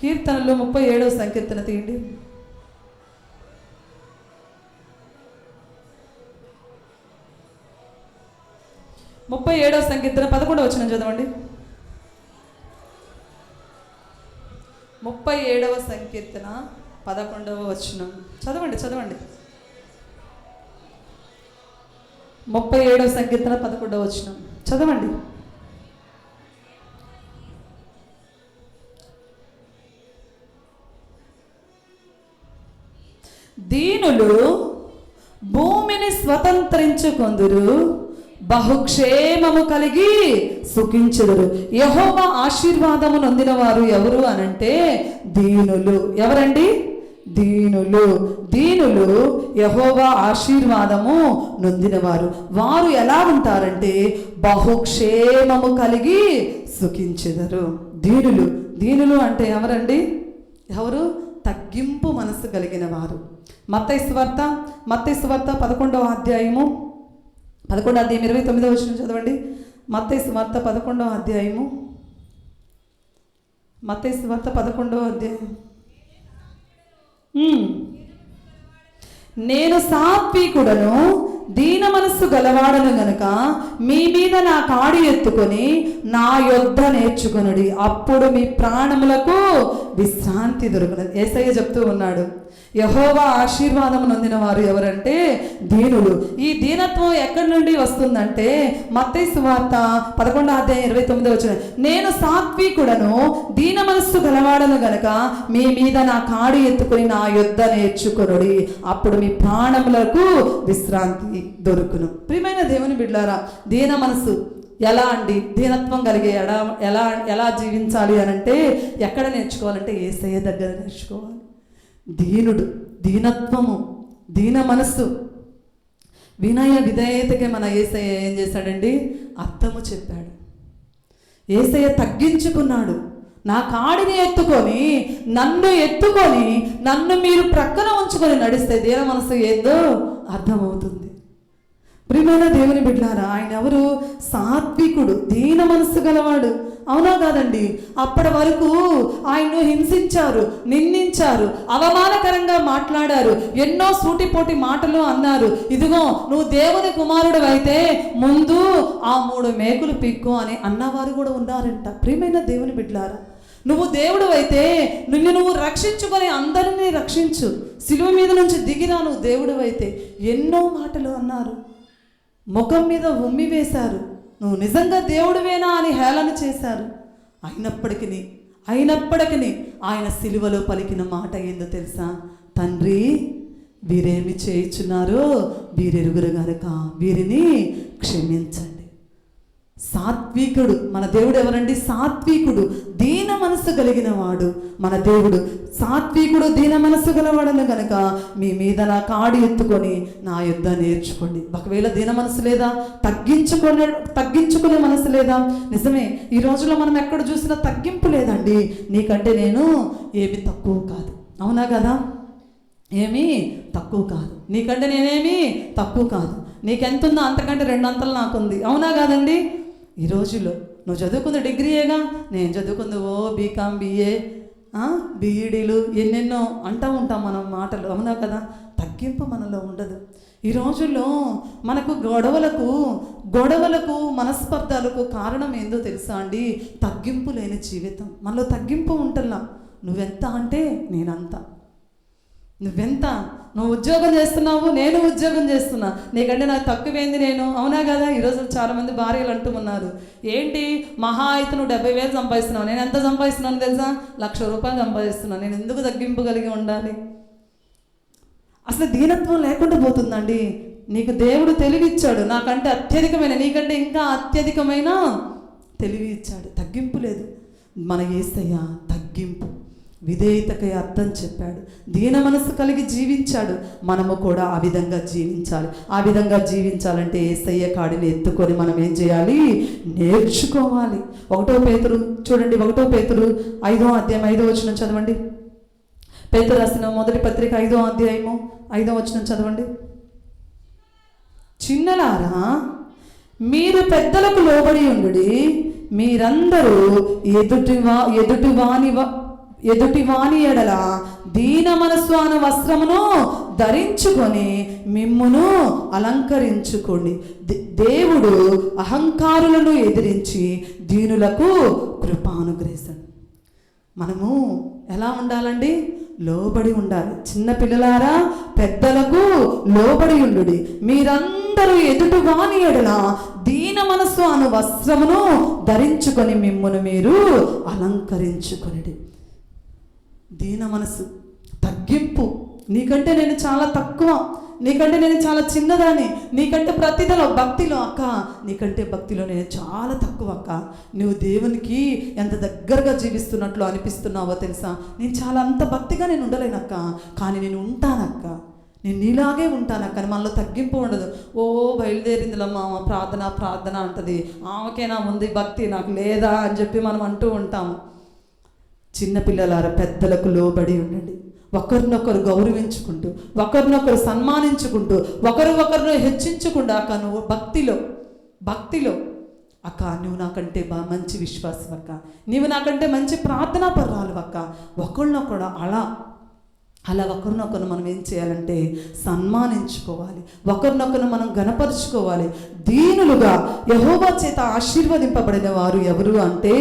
కీర్తనలో 37వ సంకీర్తన తీయండి. 37వ సంకీర్తన 11వ వచనం చదవండి. 37వ సంకీర్తన 11వ వచనం చదవండి. 37వ సంకీర్తన 11వ వచనం చదవండి. దీనులు భూమిని స్వతంత్రించుకొందురు, బహుక్షేమము కలిగి సుఖించుదురు. యెహోవా ఆశీర్వాదము నొందిన వారు ఎవరు అనంటే దీనులు. ఎవరండి? దీనులు యెహోవా ఆశీర్వాదము నొందినవారు. వారు ఎలా ఉంటారంటే బహుక్షేమము కలిగి సుఖించెదరు. దీనులు అంటే ఎవరండి? ఎవరు? తగ్గింపు మనసు కలిగిన వారు. మత్తయి సువార్త 11వ అధ్యాయము 29వ వచనం చదవండి. మత్తయి సువార్త 11వ అధ్యాయము 11వ అధ్యాయం. నేను సాత్వికుడను, దీన మనస్సు గలవాడను గనుక మీ మీద నా కాడి ఎత్తుకొని నా యొద్ద నేర్చుకొనుడి, అప్పుడు మీ ప్రాణములకు విశ్రాంతి దొరుకునది. యేసయ్య చెప్తూ ఉన్నాడు, యెహోవా ఆశీర్వాదము నొందిన వారు ఎవరంటే దీనులు. ఈ దీనత్వం ఎక్కడి నుండి వస్తుందంటే మత్తయి సువార్త 11వ అధ్యాయం 29వ వచనం, నేను సాత్వికుడను, దీన మనస్సు గలవాడను గనక మీ మీద నా కాడి ఎత్తుకొని నా యొద్ద నేర్చుకొనుడి, అప్పుడు మీ ప్రాణములకు విశ్రాంతి దొరుకును. ప్రియమైన దేవుని బిడ్డలారా, దీన మనస్సు ఎలా అండి? దీనత్వం కలిగే ఎలా జీవించాలి అనంటే ఎక్కడ నేర్చుకోవాలంటే యేసయ్య దగ్గర నేర్చుకోవాలి. దీనత్వము, దీన మనస్సు, వినయ విధేయతకి మన యేసయ్య ఏం చేశాడండి? అర్థము చెప్పాడు. యేసయ్య తగ్గించుకున్నాడు. నా కాడిని ఎత్తుకొని నన్ను మీరు ప్రక్కన ఉంచుకొని నడిస్తే దీన మనసు ఏందో అర్థమవుతుంది. ప్రియమైన దేవుని బిడ్డలారా, ఆయన ఎవరు? సాత్వికుడు, దీన మనస్సు గలవాడు. అవునా కాదండి? అప్పటి వరకు ఆయన్ను హింసించారు, నిందించారు, అవమానకరంగా మాట్లాడారు, ఎన్నో సూటిపోటి మాటలు అన్నారు. ఇదిగో నువ్వు దేవుని కుమారుడు అయితే ముందు ఆ 3 మేకులు పిక్కు అని అన్నవారు కూడా ఉన్నారంట. ప్రియమైన దేవుని బిడ్డలారా, నువ్వు దేవుడు అయితే నువ్వు రక్షించుకొని అందరినీ రక్షించు, సిలువ మీద నుంచి దిగిరా, నువ్వు దేవుడు అయితే ఎన్నో మాటలు అన్నారు, ముఖం మీద ఉమ్మి వేశారు, నువ్వు నిజంగా దేవుడివేనా అని హేళన చేశారు. అయినప్పటికీ ఆయన సిలువలో పలికిన మాట ఏందో తెలుసా? తండ్రి, వీరేమి చేయుచున్నారో వీరెరుగురు గనుక వీరిని క్షమించండి. సాత్వికుడు మన దేవుడు ఎవరండి? సాత్వికుడు, దీన మనసు కలిగిన వాడు మన దేవుడు. సాత్వికుడు, దీన మనసు గలవాడను గనక మీ మీద నా కాడి ఎత్తుకొని నా యుద్ధ నేర్చుకోండి. ఒకవేళ దీన మనసు లేదా, తగ్గించుకునే మనసు లేదా? నిజమే, ఈ రోజుల్లో మనం ఎక్కడ చూసినా తగ్గింపు లేదండి. నీకంటే నేను ఏమి తక్కువ కాదు. అవునా కదా? ఏమీ తక్కువ కాదు. నీకంటే నేనేమి తక్కువ కాదు. నీకెంతుందో అంతకంటే 2 అంతలు నాకుంది. అవునా కాదండి? ఈ రోజుల్లో నువ్వు చదువుకుంది డిగ్రీయేగా, నేను చదువుకుంది బీకామ్, BA, BEDలు ఎన్నెన్నో అంటూ ఉంటాం మనం మాటలు. అవునా కదా? తగ్గింపు మనలో ఉండదు. ఈ రోజుల్లో మనకు గొడవలకు మనస్పర్ధలకు కారణం ఏందో తెలుసా అండి? తగ్గింపు లేని జీవితం. మనలో తగ్గింపు ఉంటున్నా. నువ్వెంత అంటే నేనంత, నువ్వెంత, నువ్వు ఉద్యోగం చేస్తున్నావు, నేను ఉద్యోగం చేస్తున్నా, నీకంటే నాకు తక్కువేంది నేను. అవునా కదా? ఈరోజు చాలామంది భార్యలు అంటూ ఉన్నారు, ఏంటి మహా అయితే నువ్వు 70,000 సంపాదిస్తున్నావు, నేను ఎంత సంపాదిస్తున్నాను తెలుసా? 1,00,000 రూపాయలు సంపాదిస్తున్నాను, నేను ఎందుకు తగ్గింపు కలిగి ఉండాలి? అసలు దీనత్వం లేకుండా పోతుందండి. నీకు దేవుడు తెలివి ఇచ్చాడు, నాకంటే అత్యధికమైన, నీకంటే ఇంకా అత్యధికమైన తెలివి ఇచ్చాడు. తగ్గింపు లేదు. మన యేసయ్య తగ్గింపు, విధేయతకై అర్థం చెప్పాడు. దీన మనసు కలిగి జీవించాడు. మనము కూడా ఆ విధంగా జీవించాలి. ఆ విధంగా జీవించాలంటే యేసయ్య కాడిని ఎత్తుకొని మనం ఏం చేయాలి? నేర్చుకోవాలి. 1 పేతురు చూడండి, 1 పేతురు 5వ అధ్యాయం 5వ వచనం చదవండి. పేతురు రాసిన మొదటి పత్రిక 5వ అధ్యాయము 5వ వచనం చదవండి. చిన్నలారా, మీరు పెద్దలకు లోబడి ఉండుడి, మీరందరూ ఎదుటివాని ఎడల దీన మనస్సు అను వస్త్రమును ధరించుకొని మిమ్మును అలంకరించుకోండి. దేవుడు అహంకారులను ఎదిరించి దీనులకు కృప అనుగ్రహిస్తాడు. మనము ఎలా ఉండాలండి? లోబడి ఉండాలి. చిన్న పిల్లలారా పెద్దలకు లోబడి ఉండుడి. మీరందరూ ఎదుటివాని ఎడల దీన మనస్సు అను వస్త్రమును ధరించుకొని మిమ్మును మీరు అలంకరించుకొనిడి. దీన మనసు, తగ్గింపు. నీకంటే నేను చాలా తక్కువ, నీకంటే నేను చాలా చిన్నదాన్ని, నీకంటే ప్రతిదలో భక్తిలో అక్క, నీకంటే భక్తిలో నేను చాలా తక్కువ అక్క. నువ్వు దేవునికి ఎంత దగ్గరగా జీవిస్తున్నట్లు అనిపిస్తున్నావో తెలుసా? నేను చాలా అంత భక్తిగా నేను ఉండలేనక్క, కానీ నేను ఉంటానక్క, నేను నీలాగే ఉంటానక్క అని మనలో తగ్గింపు ఉండదు. ఓ బయలుదేరిందిలమ్మా ప్రార్థన ప్రార్థన అంటది, ఆమెకేనా ఉంది భక్తి, నాకు లేదా అని చెప్పి మనం అంటూ ఉంటాము. చిన్నపిల్లలారా పెద్దలకు లోబడి ఉండండి. ఒకరినొకరు గౌరవించుకుంటూ, ఒకరినొకరు సన్మానించుకుంటూ, ఒకరినొకరు హెచ్చించుకుంటూ, అక్క నువ్వు భక్తిలో అక్క నువ్వు నాకంటే మంచి విశ్వాసం అక్క, నీవు నాకంటే మంచి ప్రార్థనా పర్రాలు అక్క. ఒకరినొకడు అలా ఒకరినొకరు మనం ఏం చేయాలంటే సన్మానించుకోవాలి, ఒకరినొకరు మనం గణపరుచుకోవాలి. దీనులుగా యెహోవా చేత ఆశీర్వదింపబడిన వారు ఎవరు అంటే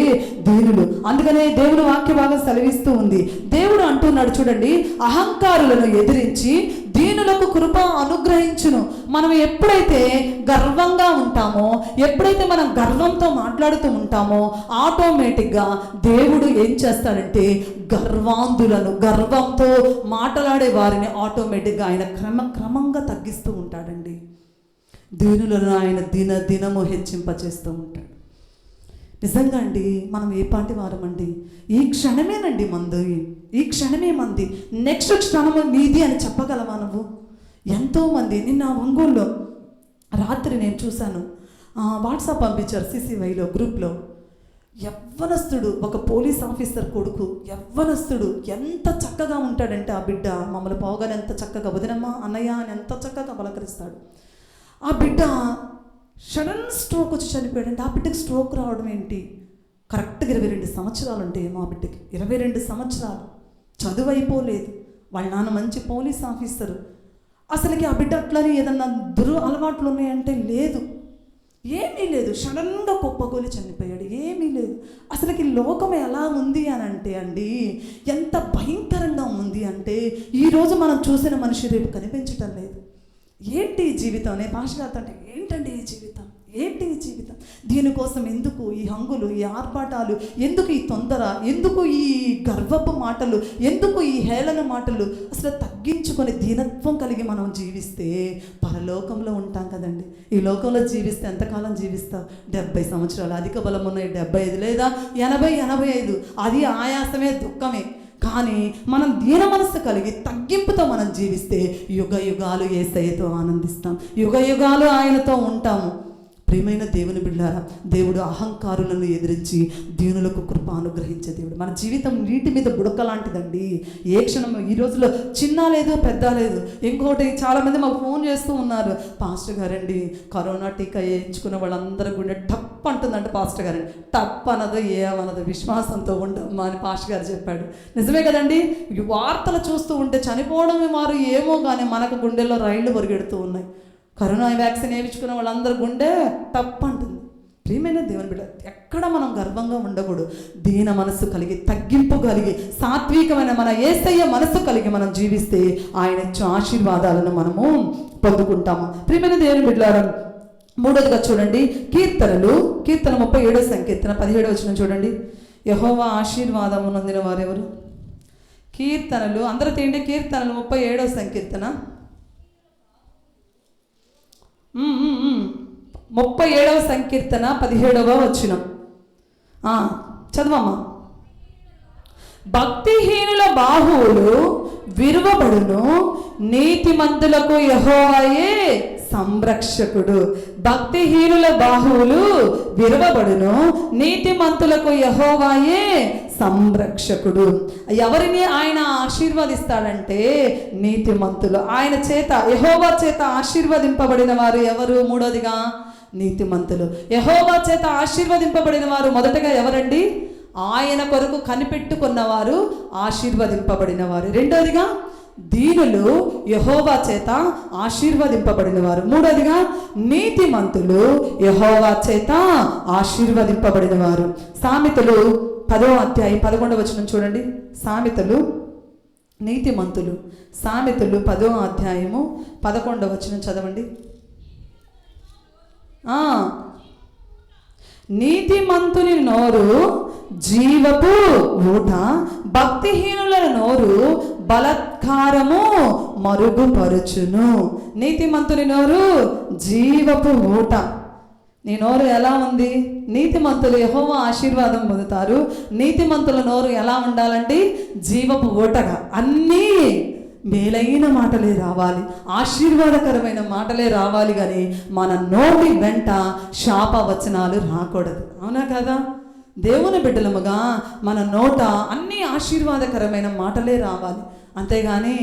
దీనులు. అందుకనే దేవుని వాక్య భాగం సెలవిస్తూ ఉంది. దేవుడు అంటున్నాడు చూడండి, అహంకారులను ఎదిరించి దీనులకు కృప అనుగ్రహించును. మనం ఎప్పుడైతే గర్వంగా ఉంటామో, ఎప్పుడైతే మనం గర్వంతో మాట్లాడుతూ ఉంటామో, ఆటోమేటిక్గా దేవుడు ఏం చేస్తాడంటే గర్వాంధులను, గర్వంతో మాట్లాడే వారిని ఆటోమేటిక్గా ఆయన క్రమంగా తగ్గిస్తూ ఉంటాడండి. దీనులను ఆయన దినము హెచ్చింపచేస్తూ ఉంటాడు. నిజంగా అండి, మనం ఏ పాటి వారమండి? ఈ క్షణమేనండి మంది, ఈ క్షణమే మంది, నెక్స్ట్ క్షణము మీది అని చెప్పగలవా నువ్వు? ఎంతోమంది నిన్న ఒంగోలులో రాత్రి నేను చూశాను, వాట్సాప్ పంపించారు CCYలో గ్రూప్లో. యవ్వనస్తుడు, ఒక పోలీస్ ఆఫీసర్ కొడుకు, యవ్వనస్తుడు, ఎంత చక్కగా ఉంటాడంటే ఆ బిడ్డ మమ్మల్ని పోగానే ఎంత చక్కగా వదినమ్మా అన్నయ్య అని ఎంత చక్కగా పలకరిస్తాడు. ఆ బిడ్డ సడన్ స్ట్రోక్ వచ్చి చనిపోయాడంటే. ఆ బిడ్డకి స్ట్రోక్ రావడం ఏంటి? కరెక్ట్గా 22 సంవత్సరాలు ఉంటాయి మా బిడ్డకి. 22 సంవత్సరాలు, చదువు అయిపోలేదు, వాళ్ళ నాన్న మంచి పోలీస్ ఆఫీసరు. అసలుకి ఆ బిడ్డ అట్లని ఏదన్నా అలవాట్లు ఉన్నాయంటే లేదు, ఏమీ లేదు. సడన్గా కుప్పగోలి చనిపోయాడు, ఏమీ లేదు. అసలుకి లోకం ఎలా ఉంది అని అంటే అండి, ఎంత భయంకరంగా ఉంది అంటే ఈరోజు మనం చూసిన మనిషి రేపు కనిపించటం లేదు. ఏంటి ఈ జీవితం అనే భాష అంటే ఏంటండి ఈ జీవితం, ఏంటి ఈ జీవితం? దీనికోసం ఎందుకు ఈ హంగులు, ఈ ఆర్భాటాలు, ఎందుకు ఈ తొందర, ఎందుకు ఈ గర్వపు మాటలు, ఎందుకు ఈ హేళన మాటలు? అసలు తగ్గించుకొని దీనత్వం కలిగి మనం జీవిస్తే పరలోకంలో ఉంటాం కదండి. ఈ లోకంలో జీవిస్తే ఎంతకాలం జీవిస్తావు? 70 సంవత్సరాలు, అధిక బలం ఉన్నాయి 75 లేదా 80, 85, అది ఆయాసమే, దుఃఖమే. కానీ మనం దీన మనస్సు కలిగి తగ్గింపుతో మనం జీవిస్తే యుగ యుగాలు యేసయ్యతో ఆనందిస్తాం, యుగ యుగాలు ఆయనతో ఉంటాము. ప్రియమైన దేవుని బిడ్డలారా, దేవుడు అహంకారులను ఎదిరించి దీనులకు కృప అనుగ్రహించే దేవుడు. మన జీవితం నీటి మీద బుడక లాంటిదండి. ఏ క్షణం ఈ రోజులో చిన్న లేదు పెద్ద లేదు. ఇంకోటి చాలామంది మాకు ఫోన్ చేస్తూ ఉన్నారు, పాస్టర్ గారండి కరోనా టీకా వేయించుకున్న వాళ్ళందరూ గుండె టప్ అంటుందంటే పాస్టర్ గారండి. టప్ అనదు ఏమనదు, విశ్వాసంతో ఉండమ్మా అని పాస్టర్ గారు చెప్పాడు. నిజమే కదండి. వార్తలు చూస్తూ ఉంటే చనిపోవడం వారు ఏమో కానీ మనకు గుండెల్లో రైళ్లు పరిగెడుతూ ఉన్నాయి. కరోనా వ్యాక్సిన్ వేయించుకున్న వాళ్ళందరూ గుండె టప్ అంటుంది. ప్రియమైన దేవుని బిడ్డ, ఎక్కడ మనం గర్వంగా ఉండకూడదు. దీన మనస్సు కలిగి, తగ్గింపు కలిగి, సాత్వికమైన మన యేసయ్య మనస్సు కలిగి మనం జీవిస్తే ఆయన ఆశీర్వాదాలను మనము పొందుకుంటాము. ప్రియమైన దేవుని బిడ్డలారా, మూడోదిగా చూడండి, కీర్తన 37వ సంకీర్తన 17వ వచనం చూడండి. యెహోవా ఆశీర్వాదము నొందిన వారెవరు? కీర్తనలు అందరూ తీయండి. కీర్తనలు 37వ సంకీర్తన 37వ సంకీర్తన 17వ వచనం చదవమ్మా. భక్తిహీనుల బాహువులు విరువబడును, నీతిమంతులకు యెహోవాయే సంరక్షకుడు. భక్తిహీనుల బాహువులు విరవబడును, నీతిమంతులకు యెహోవాయే సంరక్షకుడు. ఎవరిని ఆయన ఆశీర్వదిస్తాడంటే నీతిమంతులు. ఆయన చేత, యెహోవా చేత ఆశీర్వదింపబడిన వారు ఎవరు? మూడోదిగా నీతిమంతులు. యెహోవా చేత ఆశీర్వదింపబడిన వారు మొదటగా ఎవరండి? ఆయన కొరకు కనిపెట్టుకున్నవారు ఆశీర్వదింపబడిన వారు. రెండోదిగా దీనులు యెహోవా చేత ఆశీర్వదింపబడిన వారు. మూడోదిగా నీతిమంతులు యెహోవా చేత ఆశీర్వదింపబడిన వారు. సామెతలు 10వ అధ్యాయం 11వ వచనం చూడండి. సామెతలు నీతిమంతులు, సామెతలు 10వ అధ్యాయము 11వ వచనం చదవండి. నీతిమంతుని నోరు జీవపు ఊట, భక్తిహీనుల నోరు బలత్కారము మరుగుపరుచును. నీతిమంతుని నోరు జీవపు ఊట. నీ నోరు ఎలా ఉంది? నీతిమంతులు యెహోవా ఆశీర్వాదం పొందుతారు. నీతిమంతుల నోరు ఎలా ఉండాలండి? జీవపు ఊటగా. అన్నీ మేలైన మాటలే రావాలి, ఆశీర్వాదకరమైన మాటలే రావాలి, కానీ మన నోటి వెంట శాపవచనాలు రాకూడదు. అవునా కదా? దేవుని బిడ్డలముగా మన నోట అన్ని ఆశీర్వాదకరమైన మాటలే రావాలి. అంతేగాని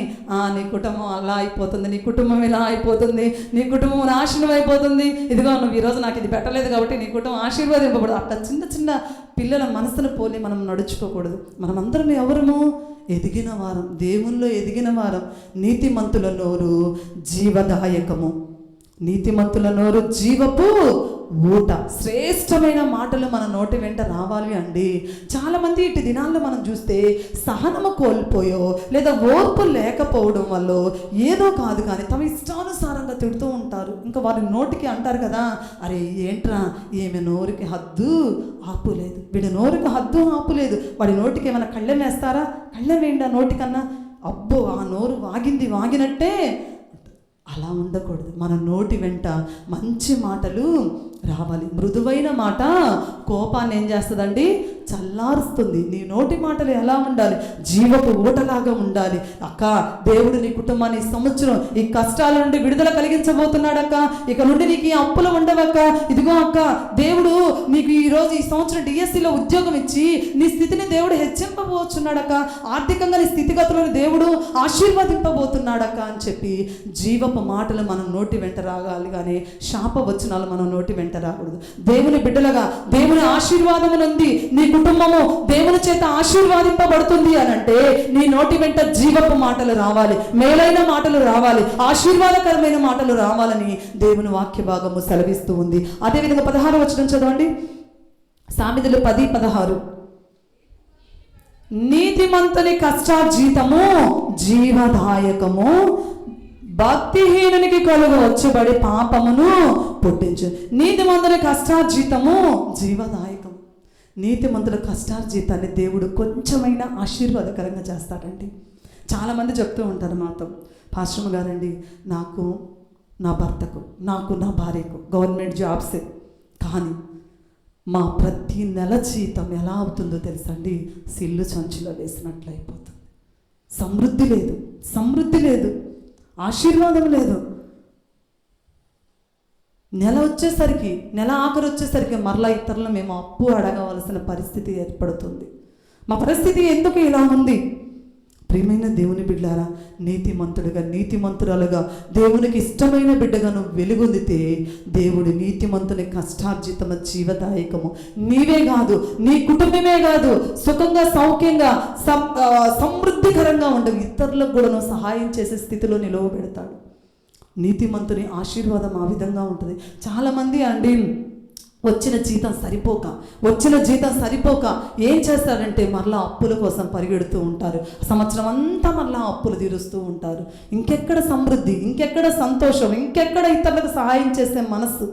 నీ కుటుంబం అలా అయిపోతుంది, నీ కుటుంబం ఇలా అయిపోతుంది, నీ కుటుంబం నాశనం అయిపోతుంది, ఇదిగో నువ్వు ఈరోజు నాకు ఇది పెట్టలేదు కాబట్టి నీ కుటుంబం ఆశీర్వాదింపబడదు, అట్లా చిన్న చిన్న పిల్లల మనసును పోలి మనం నడుచుకోకూడదు. మనమందరం ఎవరము? ఎదిగిన వారం, దేవుల్లో ఎదిగిన వారం. నీతిమంతుల నోరు జీవదాయకము, నీతిమంతుల నోరు జీవపు ఊట. శ్రేష్టమైన మాటలు మన నోటి వెంట రావాలి అండి. చాలామంది ఇటు దినాల్లో మనం చూస్తే సహనము కోల్పోయో లేదా ఓర్పు లేకపోవడం వల్ల ఏదో కాదు కానీ తమ ఇష్టానుసారంగా తిడుతూ ఉంటారు. ఇంకా వారి నోటికి అంటారు కదా, అరే ఏంట్రా ఏమి నోరుకి హద్దు ఆపులేదు, వీడి నోరుకి హద్దు ఆపులేదు, వాడి నోటికి ఏమైనా కళ్ళెం వేస్తారా? కళ్ళెం వేయండి ఆ నోటికన్నా. అబ్బో ఆ నోరు వాగినట్టే. అలా ఉండకూడదు. మన నోటి వెంట మంచి మాటలు రావాలి. మృదువైన మాట కోపాన్ని ఏం చేస్తుందండి? చల్లారుస్తుంది. నీ నోటి మాటలు ఎలా ఉండాలి? జీవపు ఊటలాగా ఉండాలి. అక్క, దేవుడు నీ కుటుంబాన్ని సంవత్సరం ఈ కష్టాల నుండి విడుదల కలిగించబోతున్నాడు అక్క, ఇక నుండి నీకు ఈ అప్పులు ఉండవక్క, ఇదిగో అక్క దేవుడు నీకు ఈరోజు ఈ సంవత్సరం డిఎస్సిలో ఉద్యోగం ఇచ్చి నీ స్థితిని దేవుడు హెచ్చింపబోతున్నాడక్క, ఆర్థికంగా నీ స్థితిగతులను దేవుడు ఆశీర్వదింపబోతున్నాడక్క అని చెప్పి జీవపు మాటలు మనం నోటి వెంట రాగాలి, కానీ శాపవచనాలు మనం నోటి వెంట రాకూడదు. దేవుని బిడ్డలుగా దేవుని ఆశీర్వాదము నుండి నీ కుటుంబము దేవుని చేత ఆశీర్వాదింపబడుతుంది అని అంటే నీ నోటి వెంట జీవపు మాటలు రావాలి, మేలైన మాటలు రావాలి, ఆశీర్వాదకరమైన మాటలు రావాలని దేవుని వాక్య భాగము సెలవిస్తూ ఉంది. అదేవిధంగా 16వ వచనం చదవండి. సామెతలు 10:16. నీతిమంతుని కష్టార్జితము జీవదాయకము, భక్తిహీనునికి కలుగు వచ్చబడి పాపమును పుట్టించు. నీతిమంతుల కష్టార్జితము జీవదాయకం. నీతిమంతుల కష్టార్జితాన్ని దేవుడు కొంచెమైనా ఆశీర్వాదకరంగా చేస్తాడండి. చాలామంది చెప్తూ ఉంటారు మాతో, పాస్టర్ గారండి నాకు, నా భర్తకు, నాకు, నా భార్యకు గవర్నమెంట్ జాబ్సే, కానీ మా ప్రతి నెల జీతం ఎలా అవుతుందో తెలుసండి? సిల్లు సంచిలో వేసినట్లు అయిపోతుంది. సమృద్ధి లేదు, ఆశీర్వాదం లేదు. నెల ఆఖరు వచ్చేసరికి మరలా ఇతరులు మేము అప్పు అడగవలసిన పరిస్థితి ఏర్పడుతుంది. మా పరిస్థితి ఎందుకు ఇలా ఉంది? ప్రియమైన దేవుని బిడ్డారా, నీతిమంతుడిగా, నీతిమంతురాలుగా, దేవునికి ఇష్టమైన బిడ్డగా నువ్వు వెలుగొందితే దేవుడు నీతిమంతుని కష్టార్జితము జీవదాయకము. నీవే కాదు, నీ కుటుంబమే కాదు, సుఖంగా, సౌఖ్యంగా, సమృద్ధికరంగా ఉండవు, ఇతరులకు కూడా నువ్వు సహాయం చేసే స్థితిలో నిలవబెడతాడు. నీతిమంతుని ఆశీర్వాదం ఆ విధంగా ఉంటుంది. చాలామంది అండి వచ్చిన జీతం సరిపోక ఏం చేస్తారంటే మరలా అప్పుల కోసం పరిగెడుతూ ఉంటారు. సంవత్సరం అంతా మరలా అప్పులు తీరుస్తూ ఉంటారు. ఇంకెక్కడ సమృద్ధి, ఇంకెక్కడ సంతోషం, ఇంకెక్కడ ఇతరులకు సహాయం చేసే మనసు?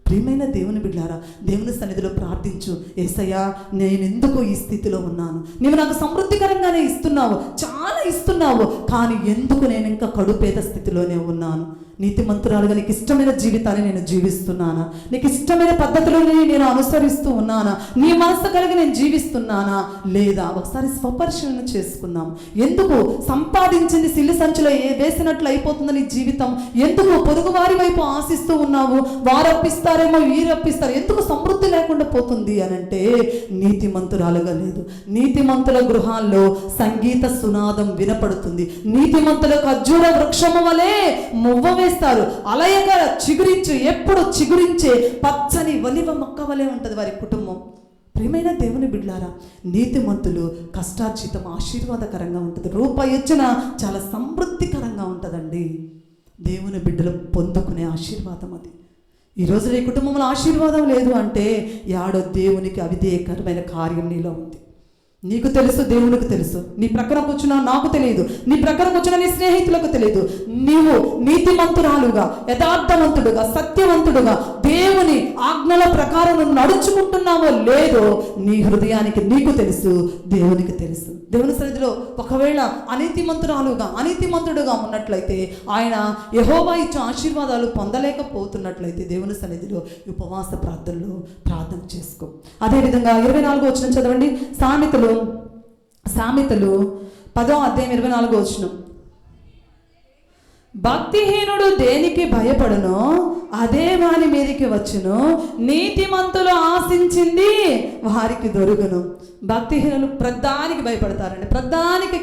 ప్రియమైన దేవుని బిడ్డారా, దేవుని సన్నిధిలో ప్రార్థించు. యేసయ్యా, నేను ఎందుకు ఈ స్థితిలో ఉన్నాను? నీవు నాకు సమృద్ధికరంగానే ఇస్తున్నావు, చాలా ఇస్తున్నావు, కానీ ఎందుకు నేను ఇంకా కడుపేద స్థితిలోనే ఉన్నాను? నీతిమంతురాలుగా నీకు ఇష్టమైన జీవితాన్ని నేను జీవిస్తున్నానా? నీకు ఇష్టమైన పద్ధతులను నేను అనుసరిస్తూ ఉన్నానా? నీ మనసు కలిగి నేను జీవిస్తున్నానా లేదా? ఒకసారి స్వపరిశీలన చేసుకుందాం. ఎందుకు సంపాదించింది సిల్లి సంచిలో వేసినట్లు అయిపోతుంది నీ జీవితం? ఎందుకు పొరుగువారి వైపు ఆశిస్తూ ఉన్నావు? వారు అప్పిస్తారేమో, వీరు అప్పిస్తారు, ఎందుకు సమృద్ధి లేకుండా పోతుంది అని అంటే నీతిమంతురాలుగా లేదు. నీతిమంతుల గృహాల్లో సంగీత సునాదం వినపడుతుంది. నీతిమంతుల ఖర్జూర వృక్షము వలె మువ్వ వేస్తారు, అలయగా ఎప్పుడు చిగురించే పచ్చని ఒలివ మొక్క వలె ఉంటుంది వారి కుటుంబం. ప్రియమైన దేవుని బిడ్డలారా, నీతిమంతులు కష్టార్జితం ఆశీర్వాదకరంగా ఉంటుంది. రూపాయి వచ్చిన చాలా సమృద్ధికరంగా ఉంటుందండి. దేవుని బిడ్డలు పొందుకునే ఆశీర్వాదం అది. ఈరోజు నీ కుటుంబంలో ఆశీర్వాదం లేదు అంటే యాడో దేవునికి అవిధేయకరమైన కార్యం నీలో ఉంది. నీకు తెలుసు, దేవునికి తెలుసు. నీ ప్రక్కన కూర్చున్నా నాకు తెలియదు, నీ ప్రక్కన కూర్చున్న నీ స్నేహితులకు తెలియదు. నీవు నీతిమంతురాలుగా, యథార్థవంతుడుగా, సత్యవంతుడుగా దేవుని ఆజ్ఞల ప్రకారం నువ్వు నడుచుకుంటున్నావో లేదో నీ హృదయానికి నీకు తెలుసు, దేవునికి తెలుసు. దేవుని సన్నిధిలో ఒకవేళ అనీతిమంతుడుగా ఉన్నట్లయితే, ఆయన యెహోవా ఇచ్చే ఆశీర్వాదాలు పొందలేకపోతున్నట్లయితే దేవుని సన్నిధిలో ఉపవాస ప్రార్థనలో ప్రార్థన చేసుకో. అదేవిధంగా 24వ వచనం చదవండి. సామెతలు 10వ అధ్యాయం 24వ వచనం. భక్తిహీనుడు దేనికి భయపడునో అదే వాని మీదకి వచ్చును, నీతిమంతులు ఆశించింది వారికి దొరుకును. భక్తిహీనులు ప్రతిదానికి భయపడతారండి. ప్రతిదానికి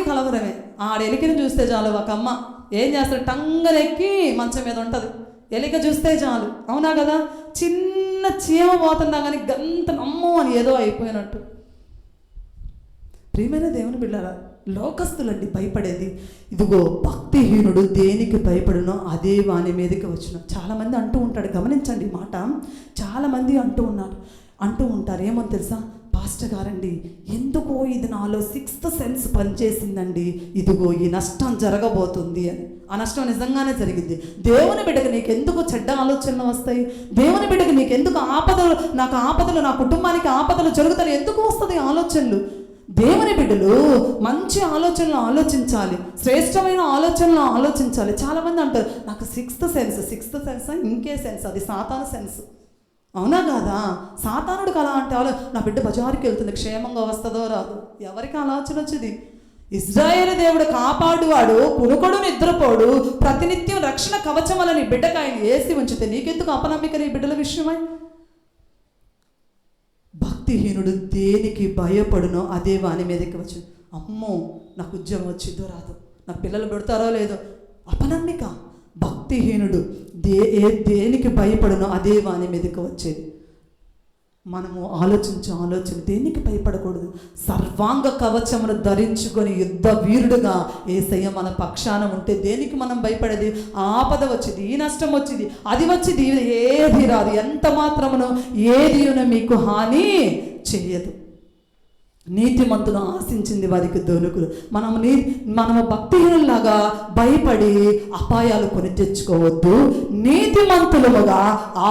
కలవరమే. ఆడెలికను చూస్తే చాలు, ఒక అమ్మ ఏం చేస్తారు, టంగరెక్కి మంచం మీద ఉంటుంది. ఎలిక చూస్తే చాలు, అవునా కదా? చిన్న చీమ పోతున్నా కానీ గంత అమ్మో అని ఏదో అయిపోయినట్టు. ప్రియమైన దేవుని బిడ్డలారా, లోకస్తులండి భయపడేది. ఇదిగో భక్తిహీనుడు దేనికి భయపడునో అదే వాని మీదకి వచ్చును. చాలామంది అంటూ ఉంటాడు, గమనించండి ఈ మాట. చాలామంది అంటూ ఉంటారు ఏమని తెలుసా, పాస్టర్ గారండి ఎందుకో ఇది నాలో 6th సెన్స్ పనిచేసిందండి, ఇదిగో ఈ నష్టం జరగబోతుంది అని. ఆ నష్టం నిజంగానే జరిగింది. దేవుని బిడ్డకు నీకు ఎందుకు చెడ్డ ఆలోచనలు వస్తాయి? దేవుని బిడ్డకు నీకు ఎందుకు ఆపదలు, నా కుటుంబానికి ఆపదలు జరుగుతాయి, ఎందుకు వస్తుంది ఆలోచనలు? దేవుని బిడ్డలు మంచి ఆలోచనలు ఆలోచించాలి, శ్రేష్టమైన ఆలోచనలు ఆలోచించాలి. చాలామంది అంటారు నాకు 6th సెన్స్ ఇంకే సెన్స్, అది సాతాను సెన్స్. అవునా కాదా? సాతానుడికి అలా అంటే నా బిడ్డ బజారుకి వెళ్తుంది, క్షేమంగా వస్తుందో రాదు. ఎవరికి ఆలోచన వచ్చింది? ఇశ్రాయేలు దేవుడు కాపాడువాడు, కునుకొడు నిద్రపోడు, ప్రతినిత్యం రక్షణ కవచం వల్ల నీ బిడ్డకు ఆయన వేసి ఉంచితే నీకెందుకు అపనమ్మిక నీ బిడ్డల విషయమై? భక్తిహీనుడు దేనికి భయపడునో అదే వాని మీదకి వచ్చు. అమ్మో నాకు ఉద్యోగం వచ్చిందో రాదు, నాకు పిల్లలు పెడతారో లేదో, అపనమ్మిక. భక్తిహీనుడు దేనికి భయపడునో అదే వాని మీదకి వచ్చేది. మనము ఆలోచన దేనికి భయపడకూడదు. సర్వాంగ కవచమును ధరించుకొని యుద్ధ వీరుడుగా యేసయ్య మన పక్షాన ఉంటే దేనికి మనం భయపడేది? ఆపద వచ్చింది, ఈ నష్టం వచ్చింది, అది వచ్చింది, ఏది రాదు, ఎంత మాత్రమును ఏది మీకు హాని చేయదు. నీతిమంతును ఆశించింది వారికి దొరుకులు. మనము భక్తిహీనులాగా భయపడి అపాయాలు కొని తెచ్చుకోవద్దు. నీతిమంతులుగా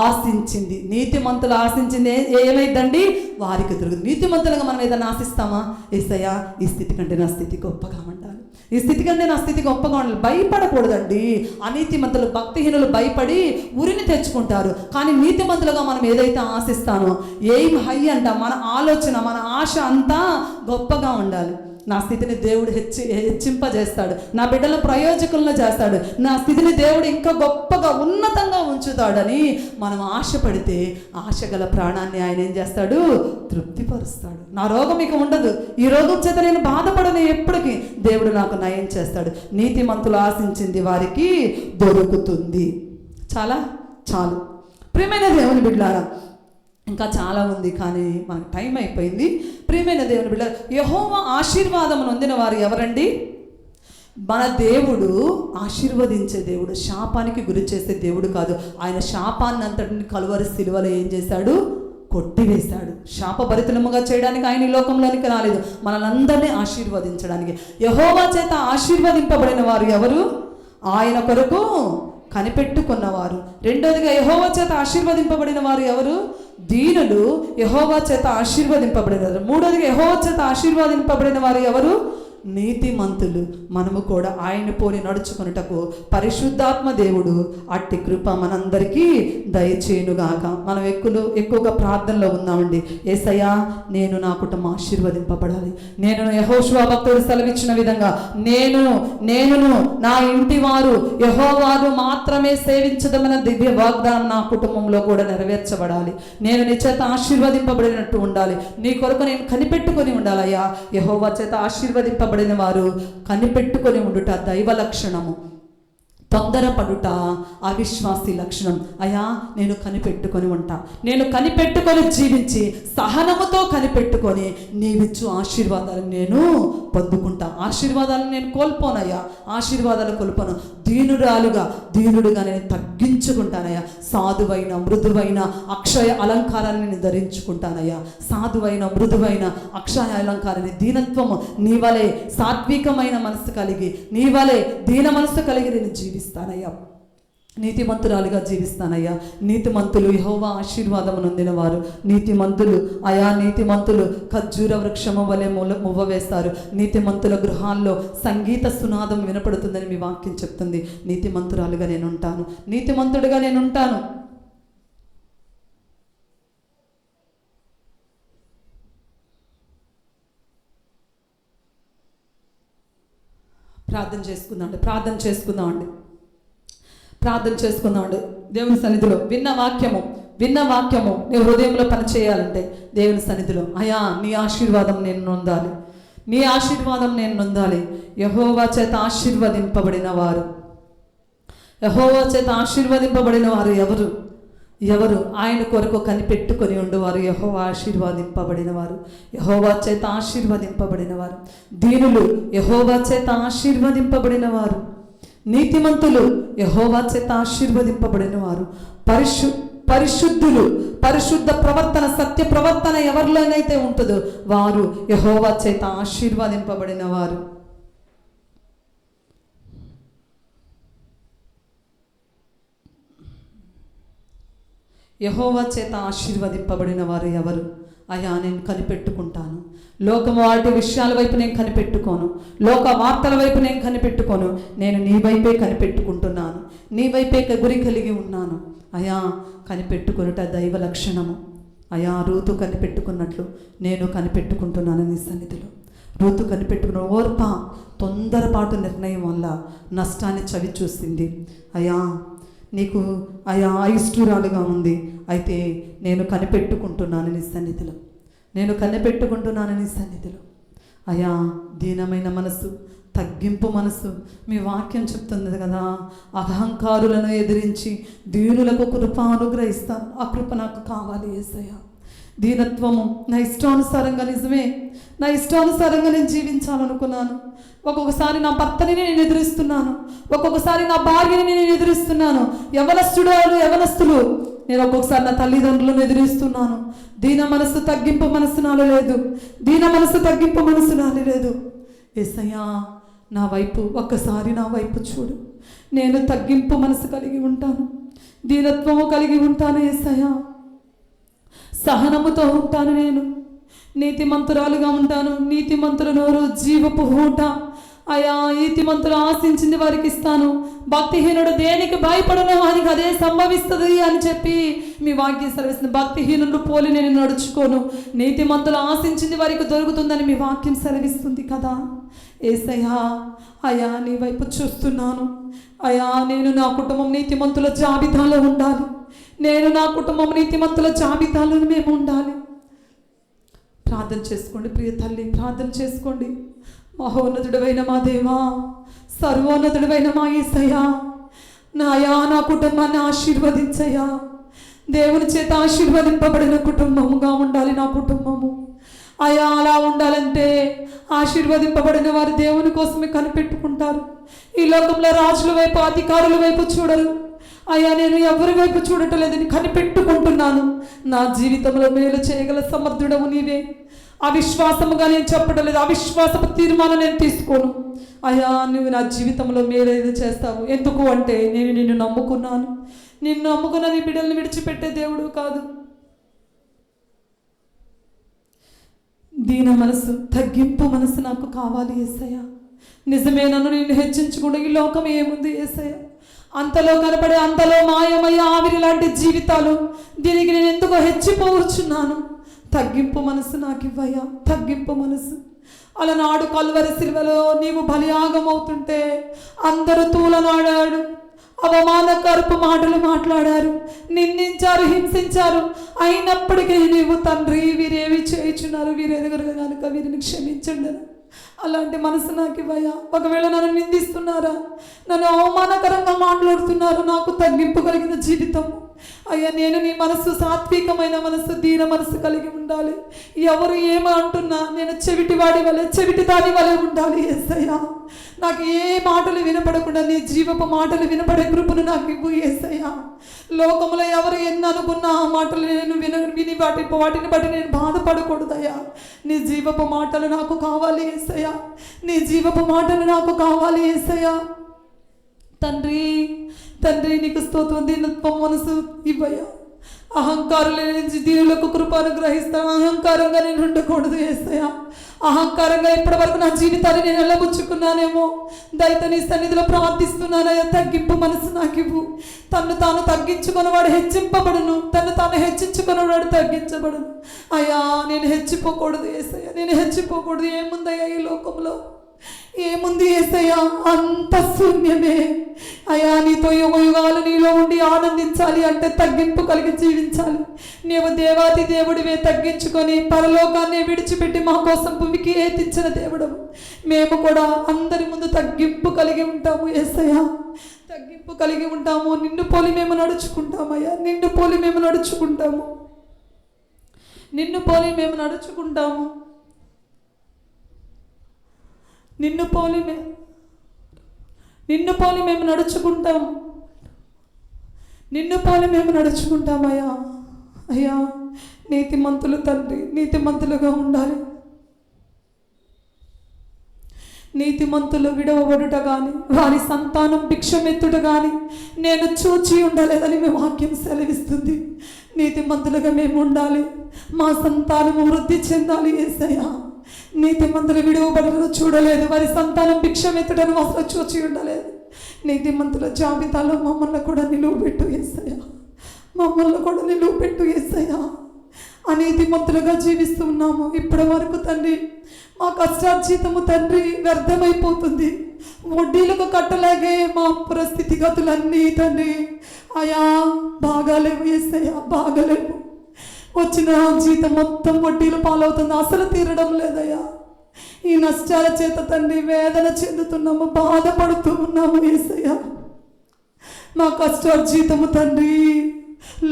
ఆశించింది, నీతిమంతులు ఆశించింది ఏమైందండి? వారికి దొరుకుతుంది. నీతిమంతులుగా మనం ఏదైనా ఆశిస్తామా? యేసయ్యా ఈ స్థితి కంటే నా స్థితి గొప్పగా ఉండాలి, ఈ స్థితి కంటే నా స్థితి గొప్పగా ఉండాలి. భయపడకూడదండి. అనీతిమంతులు భక్తిహీనులు భయపడి ఉరిని తెచ్చుకుంటారు. కానీ నీతిమంతులుగా మనం ఏదైతే ఆశిస్తానో, ఎయిమ్ హై అంట, మన ఆలోచన, మన ఆశ అంతా గొప్పగా ఉండాలి. నా స్థితిని దేవుడు హెచ్చింపజేస్తాడు, నా బిడ్డల ప్రయోజకులను చేస్తాడు, నా స్థితిని దేవుడు ఇంకా గొప్పగా ఉన్నతంగా ఉంచుతాడని మనం ఆశపడితే ఆశ గల ప్రాణాన్ని ఆయన ఏం చేస్తాడు? తృప్తిపరుస్తాడు. నా రోగం ఇక ఉండదు, ఈ రోగం చేత నేను బాధపడను, ఎప్పటికీ దేవుడు నాకు నయం చేస్తాడు. నీతిమంతులు ఆశించింది వారికి దొరుకుతుంది. చాలు. ప్రియమైన దేవుని బిడ్డలారా, ఇంకా చాలా ఉంది కానీ మనకు టైం అయిపోయింది. ప్రియమైన దేవుని బిడ్డ, యెహోవా ఆశీర్వాదం నొందిన వారు ఎవరండి? మన దేవుడు ఆశీర్వదించే దేవుడు, శాపానికి గురి చేసే దేవుడు కాదు. ఆయన శాపాన్ని అంతటిని కలువరి సిలువలో ఏం చేశాడు? కొట్టివేశాడు. శాపభరితముగా చేయడానికి ఆయన ఈ లోకంలోనికి రాలేదు, మనలందరినీ ఆశీర్వదించడానికి. యెహోవా చేత ఆశీర్వదింపబడిన వారు ఎవరు? ఆయన కొరకు కనిపెట్టుకున్నవారు. రెండోదిగా యెహోవా చేత ఆశీర్వదింపబడిన వారు ఎవరు? దీనులు యెహోవా చేత ఆశీర్వదింపబడినారు. మూడోదిగా యెహోవా చేత ఆశీర్వదింపబడిన వారు ఎవరు? నీతిమంతులు. మనము కూడా ఆయన పోలి నడుచుకున్నటకు పరిశుద్ధాత్మ దేవుడు అట్టి కృప మనందరికీ దయచేయునుగాక. మనం ఎక్కువగా ప్రార్థనలో ఉన్నామండి. యేసయ్యా నేను నా కుటుంబం ఆశీర్వదింపబడాలి. నేను యెహోషువ భక్తుడు సెలవిచ్చిన విధంగా నేను నా ఇంటి వారు యెహోవాను మాత్రమే సేవించదమన్న దివ్య వాగ్దానం నా కుటుంబంలో కూడా నెరవేర్చబడాలి. నేను నీ చేత ఆశీర్వదింపబడినట్టు ఉండాలి. నీ కొరకు నేను కనిపెట్టుకొని ఉండాలయ్యా. యెహోవా చేత ఆశీర్వదింపబడిన వారు కనిపెట్టుకొని ఉండుట దైవ లక్షణము. తొందరపడుట అవిశ్వాసి లక్షణం. అయ్యా నేను కనిపెట్టుకొని ఉంటా, నేను కనిపెట్టుకొని జీవించి సహనముతో కనిపెట్టుకొని నీవిచ్చు ఆశీర్వాదాలను నేను పొందుకుంటా. ఆశీర్వాదాలను నేను కోల్పోనయ్యా, ఆశీర్వాదాలు కోల్పోను. దీనుడుగా నేను తగ్గించుకుంటానయ్యా. సాధువైన మృదువైన అక్షయ అలంకారాన్ని నేను ధరించుకుంటానయ్యా. సాధువైన మృదువైన అక్షయ అలంకారాన్ని, దీనత్వము నీవలే సాత్వికమైన మనసు కలిగి, నీవలే దీన మనసు కలిగి నేను జీవిస్తానయ్యా. నీతిమంతురాలుగా జీవిస్తానయ్యా. నీతిమంతులు యెహోవా ఆశీర్వాదము నొందిన వారు. నీతిమంతులు ఖర్జూర వృక్షము వలె మువ్వ వేస్తారు. నీతిమంతుల గృహాల్లో సంగీత సునాదం వినపడుతుందని మీ వాక్యం చెప్తుంది. నీతిమంతురాలుగా నేను ఉంటాను, నీతిమంతుడిగా నేను ఉంటాను. ప్రార్థన చేసుకుందామండి దేవుని సన్నిధిలో. విన్న వాక్యము నీ హృదయంలో పనిచేయాలంటే దేవుని సన్నిధిలో, అయ్యా నీ ఆశీర్వాదం నేను నొందాలి. యెహోవా చేత ఆశీర్వదింపబడిన వారు ఎవరు ఆయన కొరకు కనిపెట్టుకొని ఉండువారు. యెహోవా చేత ఆశీర్వదింపబడిన వారు. దీనులు యెహోవా చేత ఆశీర్వదింపబడిన వారు. నీతిమంతులు యెహోవా చేత ఆశీర్వదింపబడిన వారు. పరిశుద్ధులు, పరిశుద్ధ ప్రవర్తన, సత్య ప్రవర్తన ఎవరిలోనైతే ఉంటుందో వారు యెహోవా చేత ఆశీర్వదింపబడిన వారు. యెహోవా చేత ఆశీర్వదింపబడిన వారు ఎవరు? అయ్యా నేను కనిపెట్టుకుంటాను. లోకము వాటి విషయాల వైపు నేను కనిపెట్టుకోను, లోక వార్తల వైపు నేను కనిపెట్టుకోను. నేను నీ వైపే కనిపెట్టుకుంటున్నాను, నీ వైపే గురి కలిగి ఉన్నాను. అయ్యా కనిపెట్టుకునుట దైవ లక్షణము. అయ్యా రూతు కనిపెట్టుకున్నట్లు నేను కనిపెట్టుకుంటున్నాను నీ సన్నిధిలో. రూతు కనిపెట్టుకున్న ఓర్ప తొందరపాటు నిర్ణయం వల్ల నష్టాన్ని చవి చూసింది. అయ్యా నీకు అయిష్టూరాలుగా ఉంది, అయితే నేను కనిపెట్టుకుంటున్నాను నీ సన్నిధిలో. అయ్యా దీనమైన మనసు, తగ్గింపు మనసు, మీ వాక్యం చెప్తుంది కదా, అహంకారులను ఎదిరించి దీనులకు కృప అనుగ్రహిస్తాను. ఆ కృప నాకు కావాలి యేసయ్యా. దీనత్వము నా ఇష్టానుసారంగా, నిజమే నా ఇష్టానుసారంగా నేను జీవించాలనుకున్నాను. ఒక్కొక్కసారి నా భర్తని నేను ఎదురిస్తున్నాను, ఒక్కొక్కసారి నా భార్యని నేను ఎదురిస్తున్నాను. యవనస్తులు నేను ఒక్కొక్కసారి నా తల్లిదండ్రులను ఎదురిస్తున్నాను. దీన మనసు తగ్గింపు మనసు నాలో లేదు. యేసయ్యా నా వైపు ఒక్కసారి నా వైపు చూడు. నేను తగ్గింపు మనసు కలిగి ఉంటాను, దీనత్వము కలిగి ఉంటాను యేసయ్యా. సహనముతో ఉంటాను, నేను నీతిమంతురాలుగా ఉంటాను. నీతిమంతుల నోరు జీవపు ఊట. అయ్యా నీతిమంతులు ఆశించింది వారికి ఇస్తాను. భక్తిహీనుడు దేనికి భయపడను వానికి అదే సంభవిస్తుంది అని చెప్పి మీ వాక్యం సెలవిస్తుంది. భక్తిహీనుడు పోలి నేను నడుచుకోను, నీతిమంతులు ఆశించింది వారికి దొరుకుతుందని మీ వాక్యం సెలవిస్తుంది కదా. యేసయ్యా అయ్యా నీ వైపు చూస్తున్నాను. అయ్యా నేను నా కుటుంబం నీతిమంతుల జాబితాలో ఉండాలి. మేము ఉండాలి. ప్రార్థన చేసుకోండి ప్రియ తల్లి, ప్రార్థన చేసుకోండి. మహోన్నతుడైన మా దేవా, సర్వోన్నతుడైన మా యేసయ్యా, నా కుటుంబాన్ని ఆశీర్వదించయ్యా. దేవుని చేత ఆశీర్వదింపబడిన కుటుంబముగా ఉండాలి నా కుటుంబము. అయ్యా అలా ఉండాలంటే ఆశీర్వదింపబడిన వారు దేవుని కోసమే కనిపెట్టుకుంటారు. ఈ లోకంలో రాజుల వైపు, అధికారుల వైపు చూడరు. అయ్యా నేను ఎవరి వైపు చూడటం లేదని కనిపెట్టుకుంటున్నాను. నా జీవితంలో మేలు చేయగల సమర్థుడవు నీవే. అవిశ్వాసముగా నేను చెప్పడం లేదు, అవిశ్వాసపు తీర్మానం నేను తీసుకోను. అయ్యా నువ్వు నా జీవితంలో మేలేది చేస్తావు. ఎందుకు అంటే నేను నిన్ను నమ్ముకున్నాను. నిన్ను నమ్ముకున్న నీ బిడ్డల్ని విడిచిపెట్టే దేవుడు కాదు. దీన మనసు, తగ్గింపు మనసు నాకు కావాలి యేసయ్యా. నిజమే, నన్ను నేను హెచ్చించుకుంటే ఈ లోకం ఏముంది యేసయ్యా? అంతలో కనపడే, అంతలో మాయమయ్య ఆవిరి లాంటి జీవితాలు, దీనికి నేను ఎందుకో హెచ్చిపోవచ్చున్నాను. తగ్గింపు మనసు నాకు ఇవ్వయ్యా, తగ్గింపు మనసు. అలనాడు కల్వరి శిలువలో నీవు బలియాగం అవుతుంటే అందరూ తూలనాడాడు, అవమానకరపు మాటలు మాట్లాడారు, నిందించారు, హింసించారు. అయినప్పటికీ నీవు తండ్రి వీరేవి చేయుచున్నారు, వీరెదుగురు కనుక వీరిని క్షమించండి. అలాంటి మనసు నాకు ఇవ్వయ్యా. ఒకవేళ నన్ను నిందిస్తున్నారా, నన్ను అవమానకరంగా మాట్లాడుతున్నారా, నాకు తగ్గింపు కలిగిన జీవితం అయ్యా. నేను నీ మనసు సాత్వికమైన మనసు, దీన మనసు కలిగి ఉండాలి. ఎవరు ఏమో అంటున్నా నేను చెవిటి వాడి వలె, చెవిటి దాని వలె ఉండాలి యేసయ్యా. నాకు ఏ మాటలు వినపడకుండా నీ జీవపు మాటలు వినపడే కృపను నాకు ఇవ్వు యేసయ్యా. లోకంలో ఎవరు ఎన్ని అనుకున్నా ఆ మాటలు నేను విని వాటిని బట్టి నేను బాధపడకూడదయ్యా. నీ జీవపు మాటలు నాకు కావాలి యేసయ్యా. నీ జీవపు మాటలు నాకు కావాలి యేసయ్యా. తండ్రి తండ్రి నీకు స్తోత్రం. దీనత్వం మనసు ఇవ్వయ్యా. అహంకారులు నుంచి దీనులకు కృప అనుగ్రహిస్తాను. అహంకారంగా నేను ఉండకూడదు యేసయ్యా. అహంకారంగా ఇప్పటి వరకు నా జీవితాన్ని నేను వెళ్ళబుచ్చుకున్నానేమో. దయతో నీ సన్నిధిలో ప్రార్థిస్తున్నానయ్యా. తగ్గింపు మనసు నాకు ఇవ్వు. తను తాను తగ్గించుకున్నవాడు హెచ్చింపబడును, తను తాను హెచ్చించుకున్నవాడు తగ్గించబడును. అయ్యా నేను హెచ్చిపోకూడదు యేసయ్యా. నేను హెచ్చిపోకూడదు. ఏముందయ్యా ఈ లోకంలో, ఏముంది యేసయ్యా? అంత శూన్యమే అయ్యా. నీతో యుగాలు నీలో ఉండి ఆనందించాలి అంటే తగ్గింపు కలిగి జీవించాలి. నీవు దేవాది దేవుడివే, తగ్గించుకొని పరలోకాన్ని విడిచిపెట్టి మా కోసం భూమికి ఏతించిన దేవుడు. మేము కూడా అందరి ముందు తగ్గింపు కలిగి ఉంటాము యేసయ్యా. తగ్గింపు కలిగి ఉంటాము. నిన్ను పోలి మేము నడుచుకుంటామయ్యా. నిన్ను పోలి మేము నడుచుకుంటాము. నిన్ను పోలి మేము నడుచుకుంటాము. నిన్ను పోలి మేము నడుచుకుంటాము. నిన్ను పోలి మేము నడుచుకుంటామయ్యా. అయ్యా నీతిమంతులు తండ్రి నీతిమంతులుగా ఉండాలి. నీతిమంతులు విడవబడుట కానీ వారి సంతానం భిక్షమెత్తుట కానీ నేను చూచి ఉండలేదని మీ వాక్యం సెలవిస్తుంది. నీతిమంతులుగా మేము ఉండాలి. మా సంతానము వృద్ధి చెందాలి యేసయ్యా. నీతిమంతులు విడువబడను చూడలేదు, వారి సంతానం భిక్షమెత్తుటను అసలు చూచి ఉండలేదు. నీతిమంతుల జాబితాలో మమ్మల్ని కూడా నిలువబెట్టు యేసయ్యా. మమ్మల్ని కూడా నిలువబెట్టు యేసయ్యా. అనీతిమంతులుగా జీవిస్తూ ఉన్నాము ఇప్పటి వరకు తండ్రి. మా కష్టార్జితము తండ్రి వ్యర్థమైపోతుంది. వడ్డీలకు కట్టలాగే మా పరిస్థితిగతులన్నీ తండ్రి అయా బాగాలేవు యేసయ్యా, బాగాలేవు. వచ్చిన జీతం మొత్తం వడ్డీలు పాలవుతుంది, అసలు తీరడం లేదయ్యా. ఈ నష్టాల చేత తండ్రి వేదన చెందుతున్నాము, బాధపడుతూ ఉన్నాము యేసయ్యా. మా కష్టార్జితము తండ్రి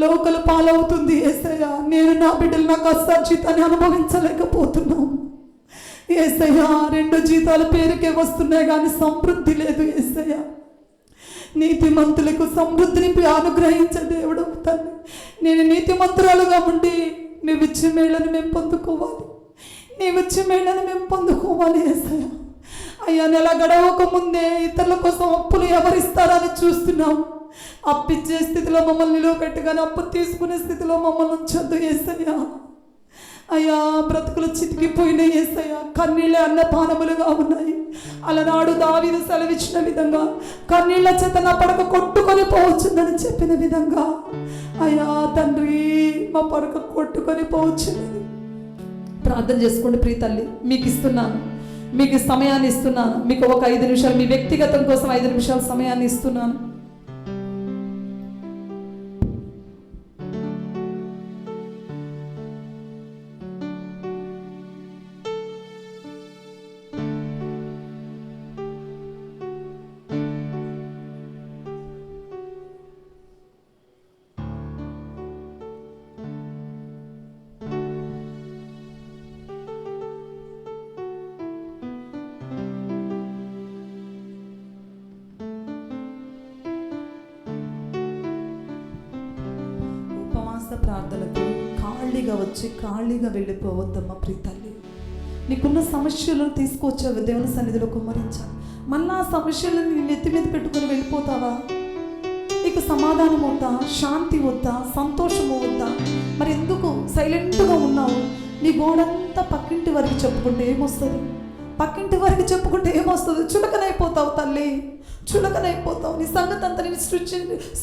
లోకలు పాలవుతుంది యేసయ్యా. నేను నా బిడ్డలు నా కష్టార్జితాన్ని అనుభవించలేకపోతున్నాము యేసయ్యా. 2 జీతాలు పేరుకే వస్తున్నాయి కానీ సమృద్ధి లేదు యేసయ్యా. నీతిమంతులకు సమృద్ధిని అనుగ్రహించే దేవుడు తండ్రి. నేను నీతిమంతురాలుగా ఉండి నీవిచ్చే మేళ్ళను మేము పొందుకోవాలి. నీవిచ్చే మేళ్ళను మేము పొందుకోవాలి యేసయ్యా. అయ్యా నెల గడవక ముందే ఇతరుల కోసం అప్పులు ఎవరిస్తారని చూస్తున్నాం. అప్పిచ్చే స్థితిలో మమ్మల్ని నిలవబెట్టగానే అప్పు తీసుకునే స్థితిలో మమ్మల్ని ఉంచొద్దు యేసయ్యా. అయ్యా బ్రతుకులు చితికిపోయిన యేసయ్యా. కన్నీళ్ళే అన్నపానములుగా ఉన్నాయి. అలనాడు దావీదు సెలవిచ్చిన విధంగా కన్నీళ్ల చేత నా పడక కొట్టుకొని పోవచ్చుందని చెప్పిన విధంగా అయ్యా తండ్రి మా పడక కొట్టుకొని పోవచ్చున్నది. ప్రార్థన చేసుకోండి ప్రియ తల్లి. మీకు ఇస్తున్నాను, మీకు సమయాన్ని ఇస్తున్నాను. మీకు ఒక 5 నిమిషాలు మీ వ్యక్తిగతం కోసం 5 నిమిషాల సమయాన్ని ఇస్తున్నాను. ప్రార్థనకు ఖాళీగా వచ్చి ఖాళీగా వెళ్ళిపోవద్దమ్మా ప్రియ తల్లి. నీకున్న సమస్యలను తీసుకొచ్చావు దేవుని సన్నిధిలో కుమ్మరించాలి. మళ్ళా ఆ సమస్యలను నీ నెత్తి మీద పెట్టుకొని వెళ్ళిపోతావా? నీకు సమాధానం వద్దా, శాంతి వద్దా, సంతోషము వద్దా? మరి ఎందుకు సైలెంట్గా ఉన్నావు? నీ గోడంతా పక్కింటి వారికి చెప్పుకుంటే ఏమొస్తుంది? పక్కింటి వారికి చెప్పుకుంటే ఏమొస్తుంది? చులకనైపోతావు తల్లి, చులకనైపోతావు. నీ సంగతి అంతా నేను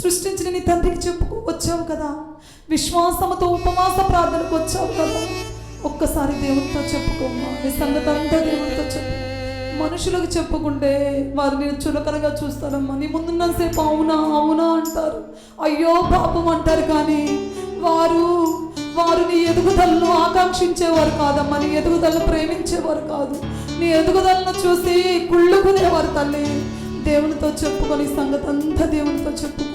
సృష్టించిన నీ తండ్రికి చెప్పుకు వచ్చావు కదా. విశ్వాసముతో ఉపవాస ప్రార్థనకు వచ్చావు కదా. ఒక్కసారి దేవునితో చెప్పుకోమ్మా. నీ సంగతి అంతా దేవునితో చెప్పు. మనుషులకు చెప్పుకుంటే వారు నేను చులకనగా చూస్తారమ్మా. నీ ముందున్నంతసేపు అవునా అవునా అంటారు, అయ్యో పాపం అంటారు. కానీ వారు నీ ఎదుగుదలను ఆకాంక్షించేవారు కాదమ్మా. నీ ఎదుగుదలను ప్రేమించేవారు కాదు. నీ ఎదుగుదలను చూసి కుళ్ళుకునేవారు తల్లి. దేవునితో చెప్పుకొని సంగతి అంతా దేవునితో చెప్పుకో.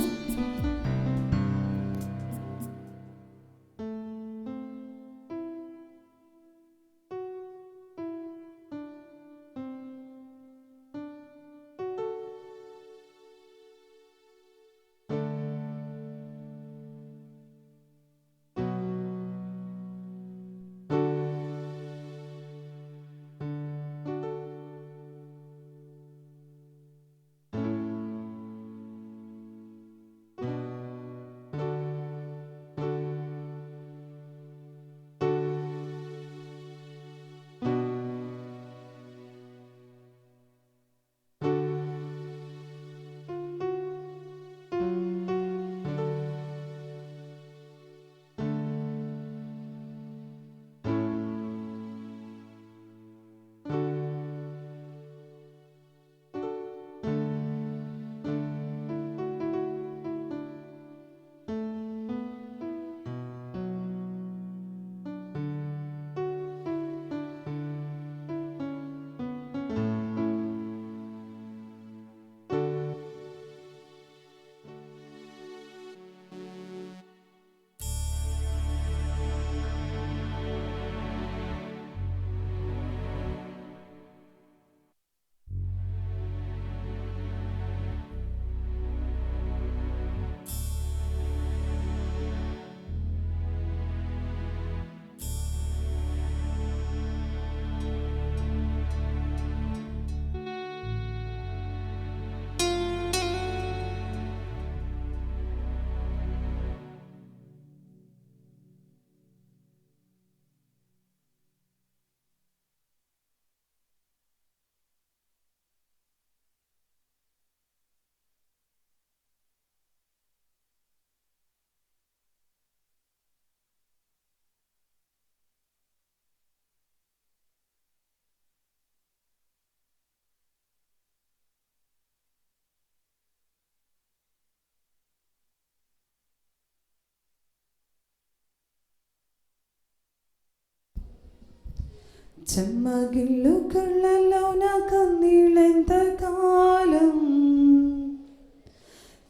చెమ్మగిల్లు కళ్ళలోన కన్నీళ్ళెంత కాలం,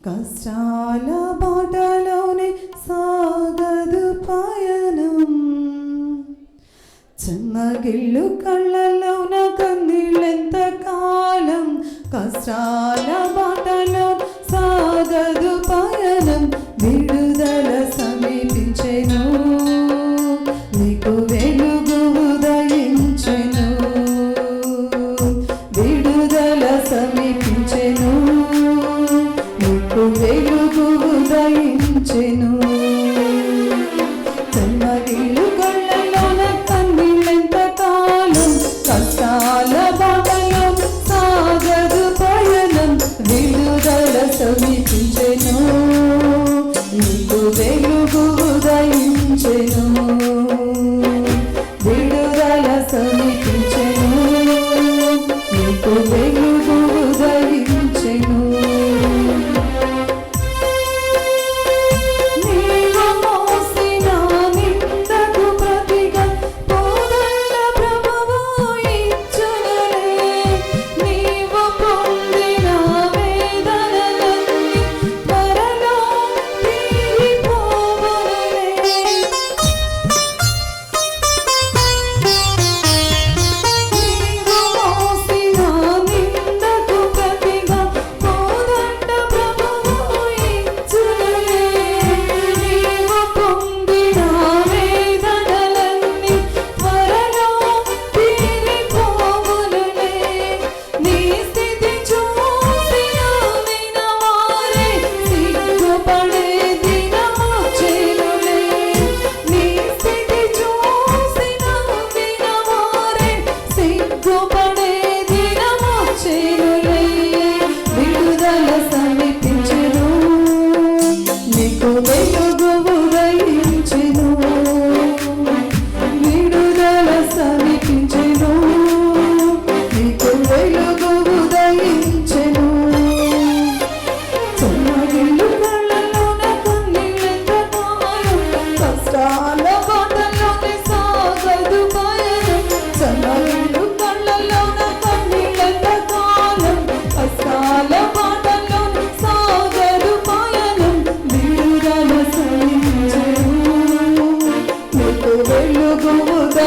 కష్టాల బాటలోనే సాగదు పయనం. చెమ్మగిల్లు కళ్ళలోన కన్నీళ్ళెంత కాలం, కష్టాల బాటలో సాగదు పయనం. విడుదల సమీపించెను, నీకు వెలుగు ఉదయించెను. విడుదల సమీపించెను, నీకు వెలుగు ఉదయించెను. చెమ్మగిల్లు కళ్ళలోన కన్నీళ్ళెంత కాలం, కష్టాల బాటలో సాగదు పయనం. విడుదల సమీపించెను, నీకు వెలుగు ఉదయించెను. విడుదల సమీపించెను, నీకు వెలుగు ఉదయించెను. నీ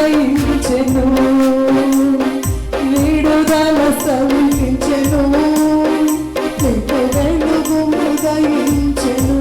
ఉదయించెను, విడుదల సమీపించెను, నీకు వెలుగు ఉదయించెను.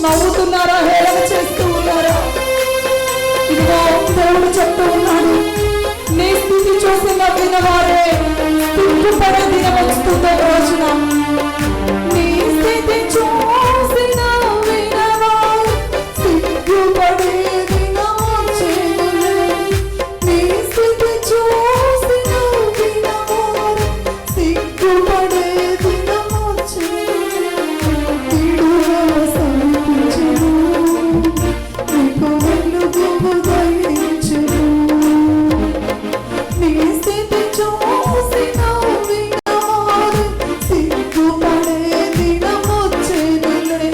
నవ్వుతున్నారా, హేళన చేస్తూ ఉన్నారా? ఇదిగో దేవుడు చెప్తూ ఉన్నాడు, నీ స్థితి చూసి నవ్విన వారే సిగ్గుపడే దినం వస్తుందో రోజున. నీ స్థితి చూసి నవ్విన వారు సిగ్గుపడే దినం వచ్చేనులే. నీ స్థితి చూసి నవ్విన వారు సిగ్గుపడే దినం వచ్చేనులే. నీకు వెలుగు ఉదయించెను, నీ స్థితి చూసి నవ్విన వారు సిగ్గుపడే దినం వచ్చెనులే.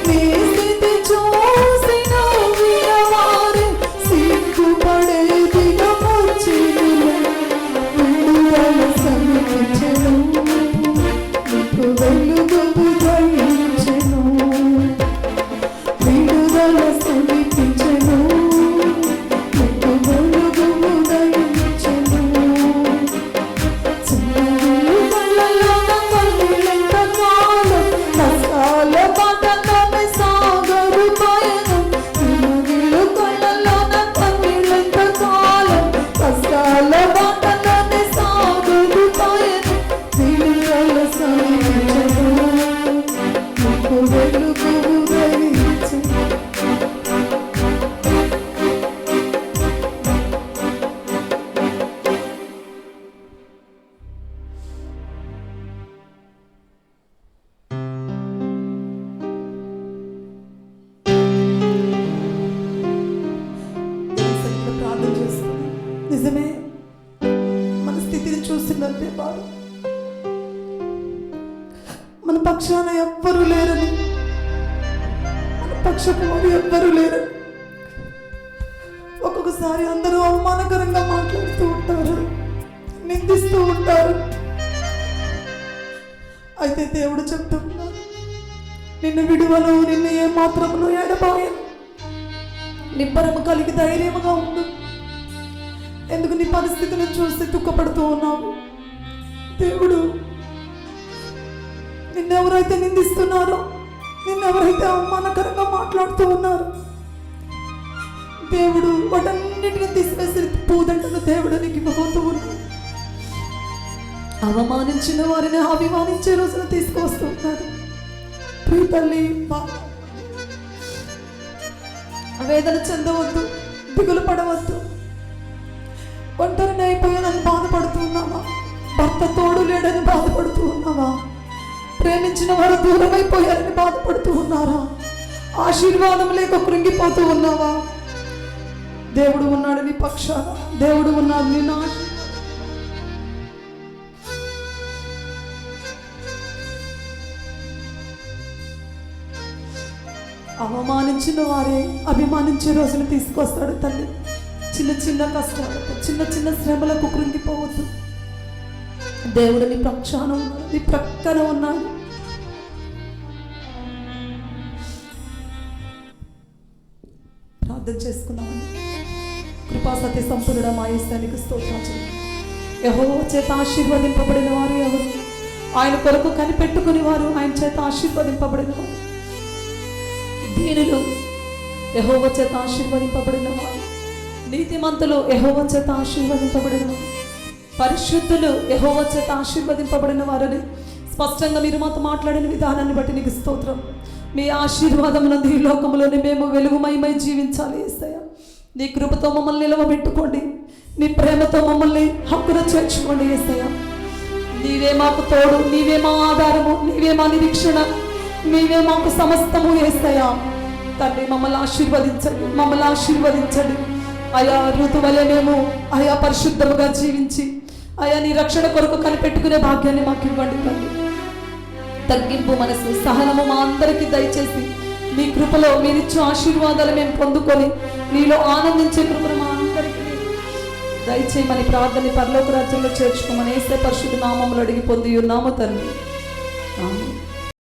నీ స్థితి చూసి నవ్విన వారు సిగ్గుపడే దినం వచ్చెనులే. విడుదల సమీపించెను, నీకు వెలుగు ఉదయించెను, విడుదల సమీపించెను, నీకు వెలుగు ఉదయించెను. చిన్నవి కళ్ళలోన కన్నీళ్ళెంత కాలం, కష్టాల బాటలోనే సాగరు పయనం. చిన్నవి కళ్ళలోన కన్నీళ్ళెంత కాలం, కష్టాల బాటలోనే సాగరు పయనం. విడుదల సమీపించెను, నీకు వెలుగు ఉదయించెను. ప్రార్థన చేస్తున్నాం. నిజమే, మన స్థితిని చూసినంతే వారు మన పక్షాన ఎవ్వరూ లేరని, మన పక్షపు వారు ఎవ్వరూ లేరని ఒక్కొక్కసారి అందరూ అవమానకరంగా మాట్లాడుతూ ఉంటారు, నిందిస్తూ ఉంటారు. అయితే దేవుడు చెప్తున్నారు, నిన్ను విడువను, నిన్ను ఏ మాత్రమును ఎడబాయను, నిబ్బరము కలిగి ధైర్యముగా ఉండు. ఎందుకు నీ పరిస్థితిని చూసి దుఃఖపడుతూ ఉన్నావు? దేవుడు నిన్నెవరైతే నిందిస్తున్నారో, నిన్నెవరైతే అవమానకరంగా మాట్లాడుతూ ఉన్నారు, దేవుడు వాటన్నిటిని తీసివేసి పూదంటను దేవుడు నీకు ఇవ్వబోతూ ఉన్నాడు. అవమానించిన వారిని అభిమానించే రోజున తీసుకువస్తూ ఉన్నాడు. ప్రియ తల్లి, వేదన చెందవద్దు, దిగులు పడవద్దు. ఒంటరిని అయిపోయానని బాధపడుతూ ఉన్నావా? భర్త తోడు లేడని బాధపడుతూ ఉన్నావా? ప్రేమించిన వారు దూరం అయిపోయారని బాధపడుతూ ఉన్నారా? ఆశీర్వాదం లేక కృంగిపోతూ ఉన్నావా? దేవుడు ఉన్నాడు నీ పక్షాన, దేవుడు ఉన్నాడు నిన్ను అవమానించిన వారే అభిమానించే రోజులు తీసుకొస్తాడు తల్లి. చిన్న చిన్న కష్టాలకు, చిన్న చిన్న శ్రమలకు కృంగిపోవద్దు. దేవుడు నీ పక్షాన ఉన్నాడు, నీ ప్రక్కన ఉన్నాడు. ప్రార్థన చేసుకుందామని. కృపా సత్య సంపూర్ణ మా యేసునికి స్తోత్రాలు. యెహోవా చేత ఆశీర్వదింపబడిన వారు ఎవరు? ఆయన కొరకు కనిపెట్టుకుని వారు ఆయన చేత ఆశీర్వదింపబడిన వారు. దీనులు యెహోవా చేత ఆశీర్వదింపబడిన వారు. నీతిమంతులు యెహోవా చేత ఆశీర్వదింపబడిన వారు. పరిశుద్ధులు యెహోవా చేత ఆశీర్వదింపబడిన వారని స్పష్టంగా మీరు మాతో మాట్లాడిన విధానాన్ని బట్టి నీకు స్తోత్రం. మీ ఆశీర్వాదమునందు ఈ లోకంలోనే మేము వెలుగుమయమై జీవించాలి యేసయ్య. నీ కృపతో మమ్మల్ని నిలవబెట్టుకోండి, నీ ప్రేమతో మమ్మల్ని హక్కున చేర్చుకోండి యేసయ్య. నీవే మాకు తోడు, నీవే మా ఆధారము, నీవే మా నిరీక్షణ, నీవే మాకు సమస్తము యేసయ్య. తండ్రి, మమ్మల్ని ఆశీర్వదించండి, మమ్మల్ని ఆశీర్వదించండి. ఆయా ఋతువలే మేము ఆయా పరిశుద్ధముగా జీవించి ఆయా నీ రక్షణ కొరకు కనిపెట్టుకునే భాగ్యాన్ని మాకు ఇవ్వండి తండ్రి. తగ్గింపు మనసు, సహనము మా అందరికీ దయచేసి నీ కృపలో మీరిచ్చు ఆశీర్వాదాలు మేము పొందుకొని నీలో ఆనందించే కృపను మా అందరికీ దయచేయమని ప్రార్థన పరలోక రాజ్యంలో చేర్చుకోమని యేసు పరిశుద్ధ నామములో అడిగి పొంది ఉన్నాము తండ్రి.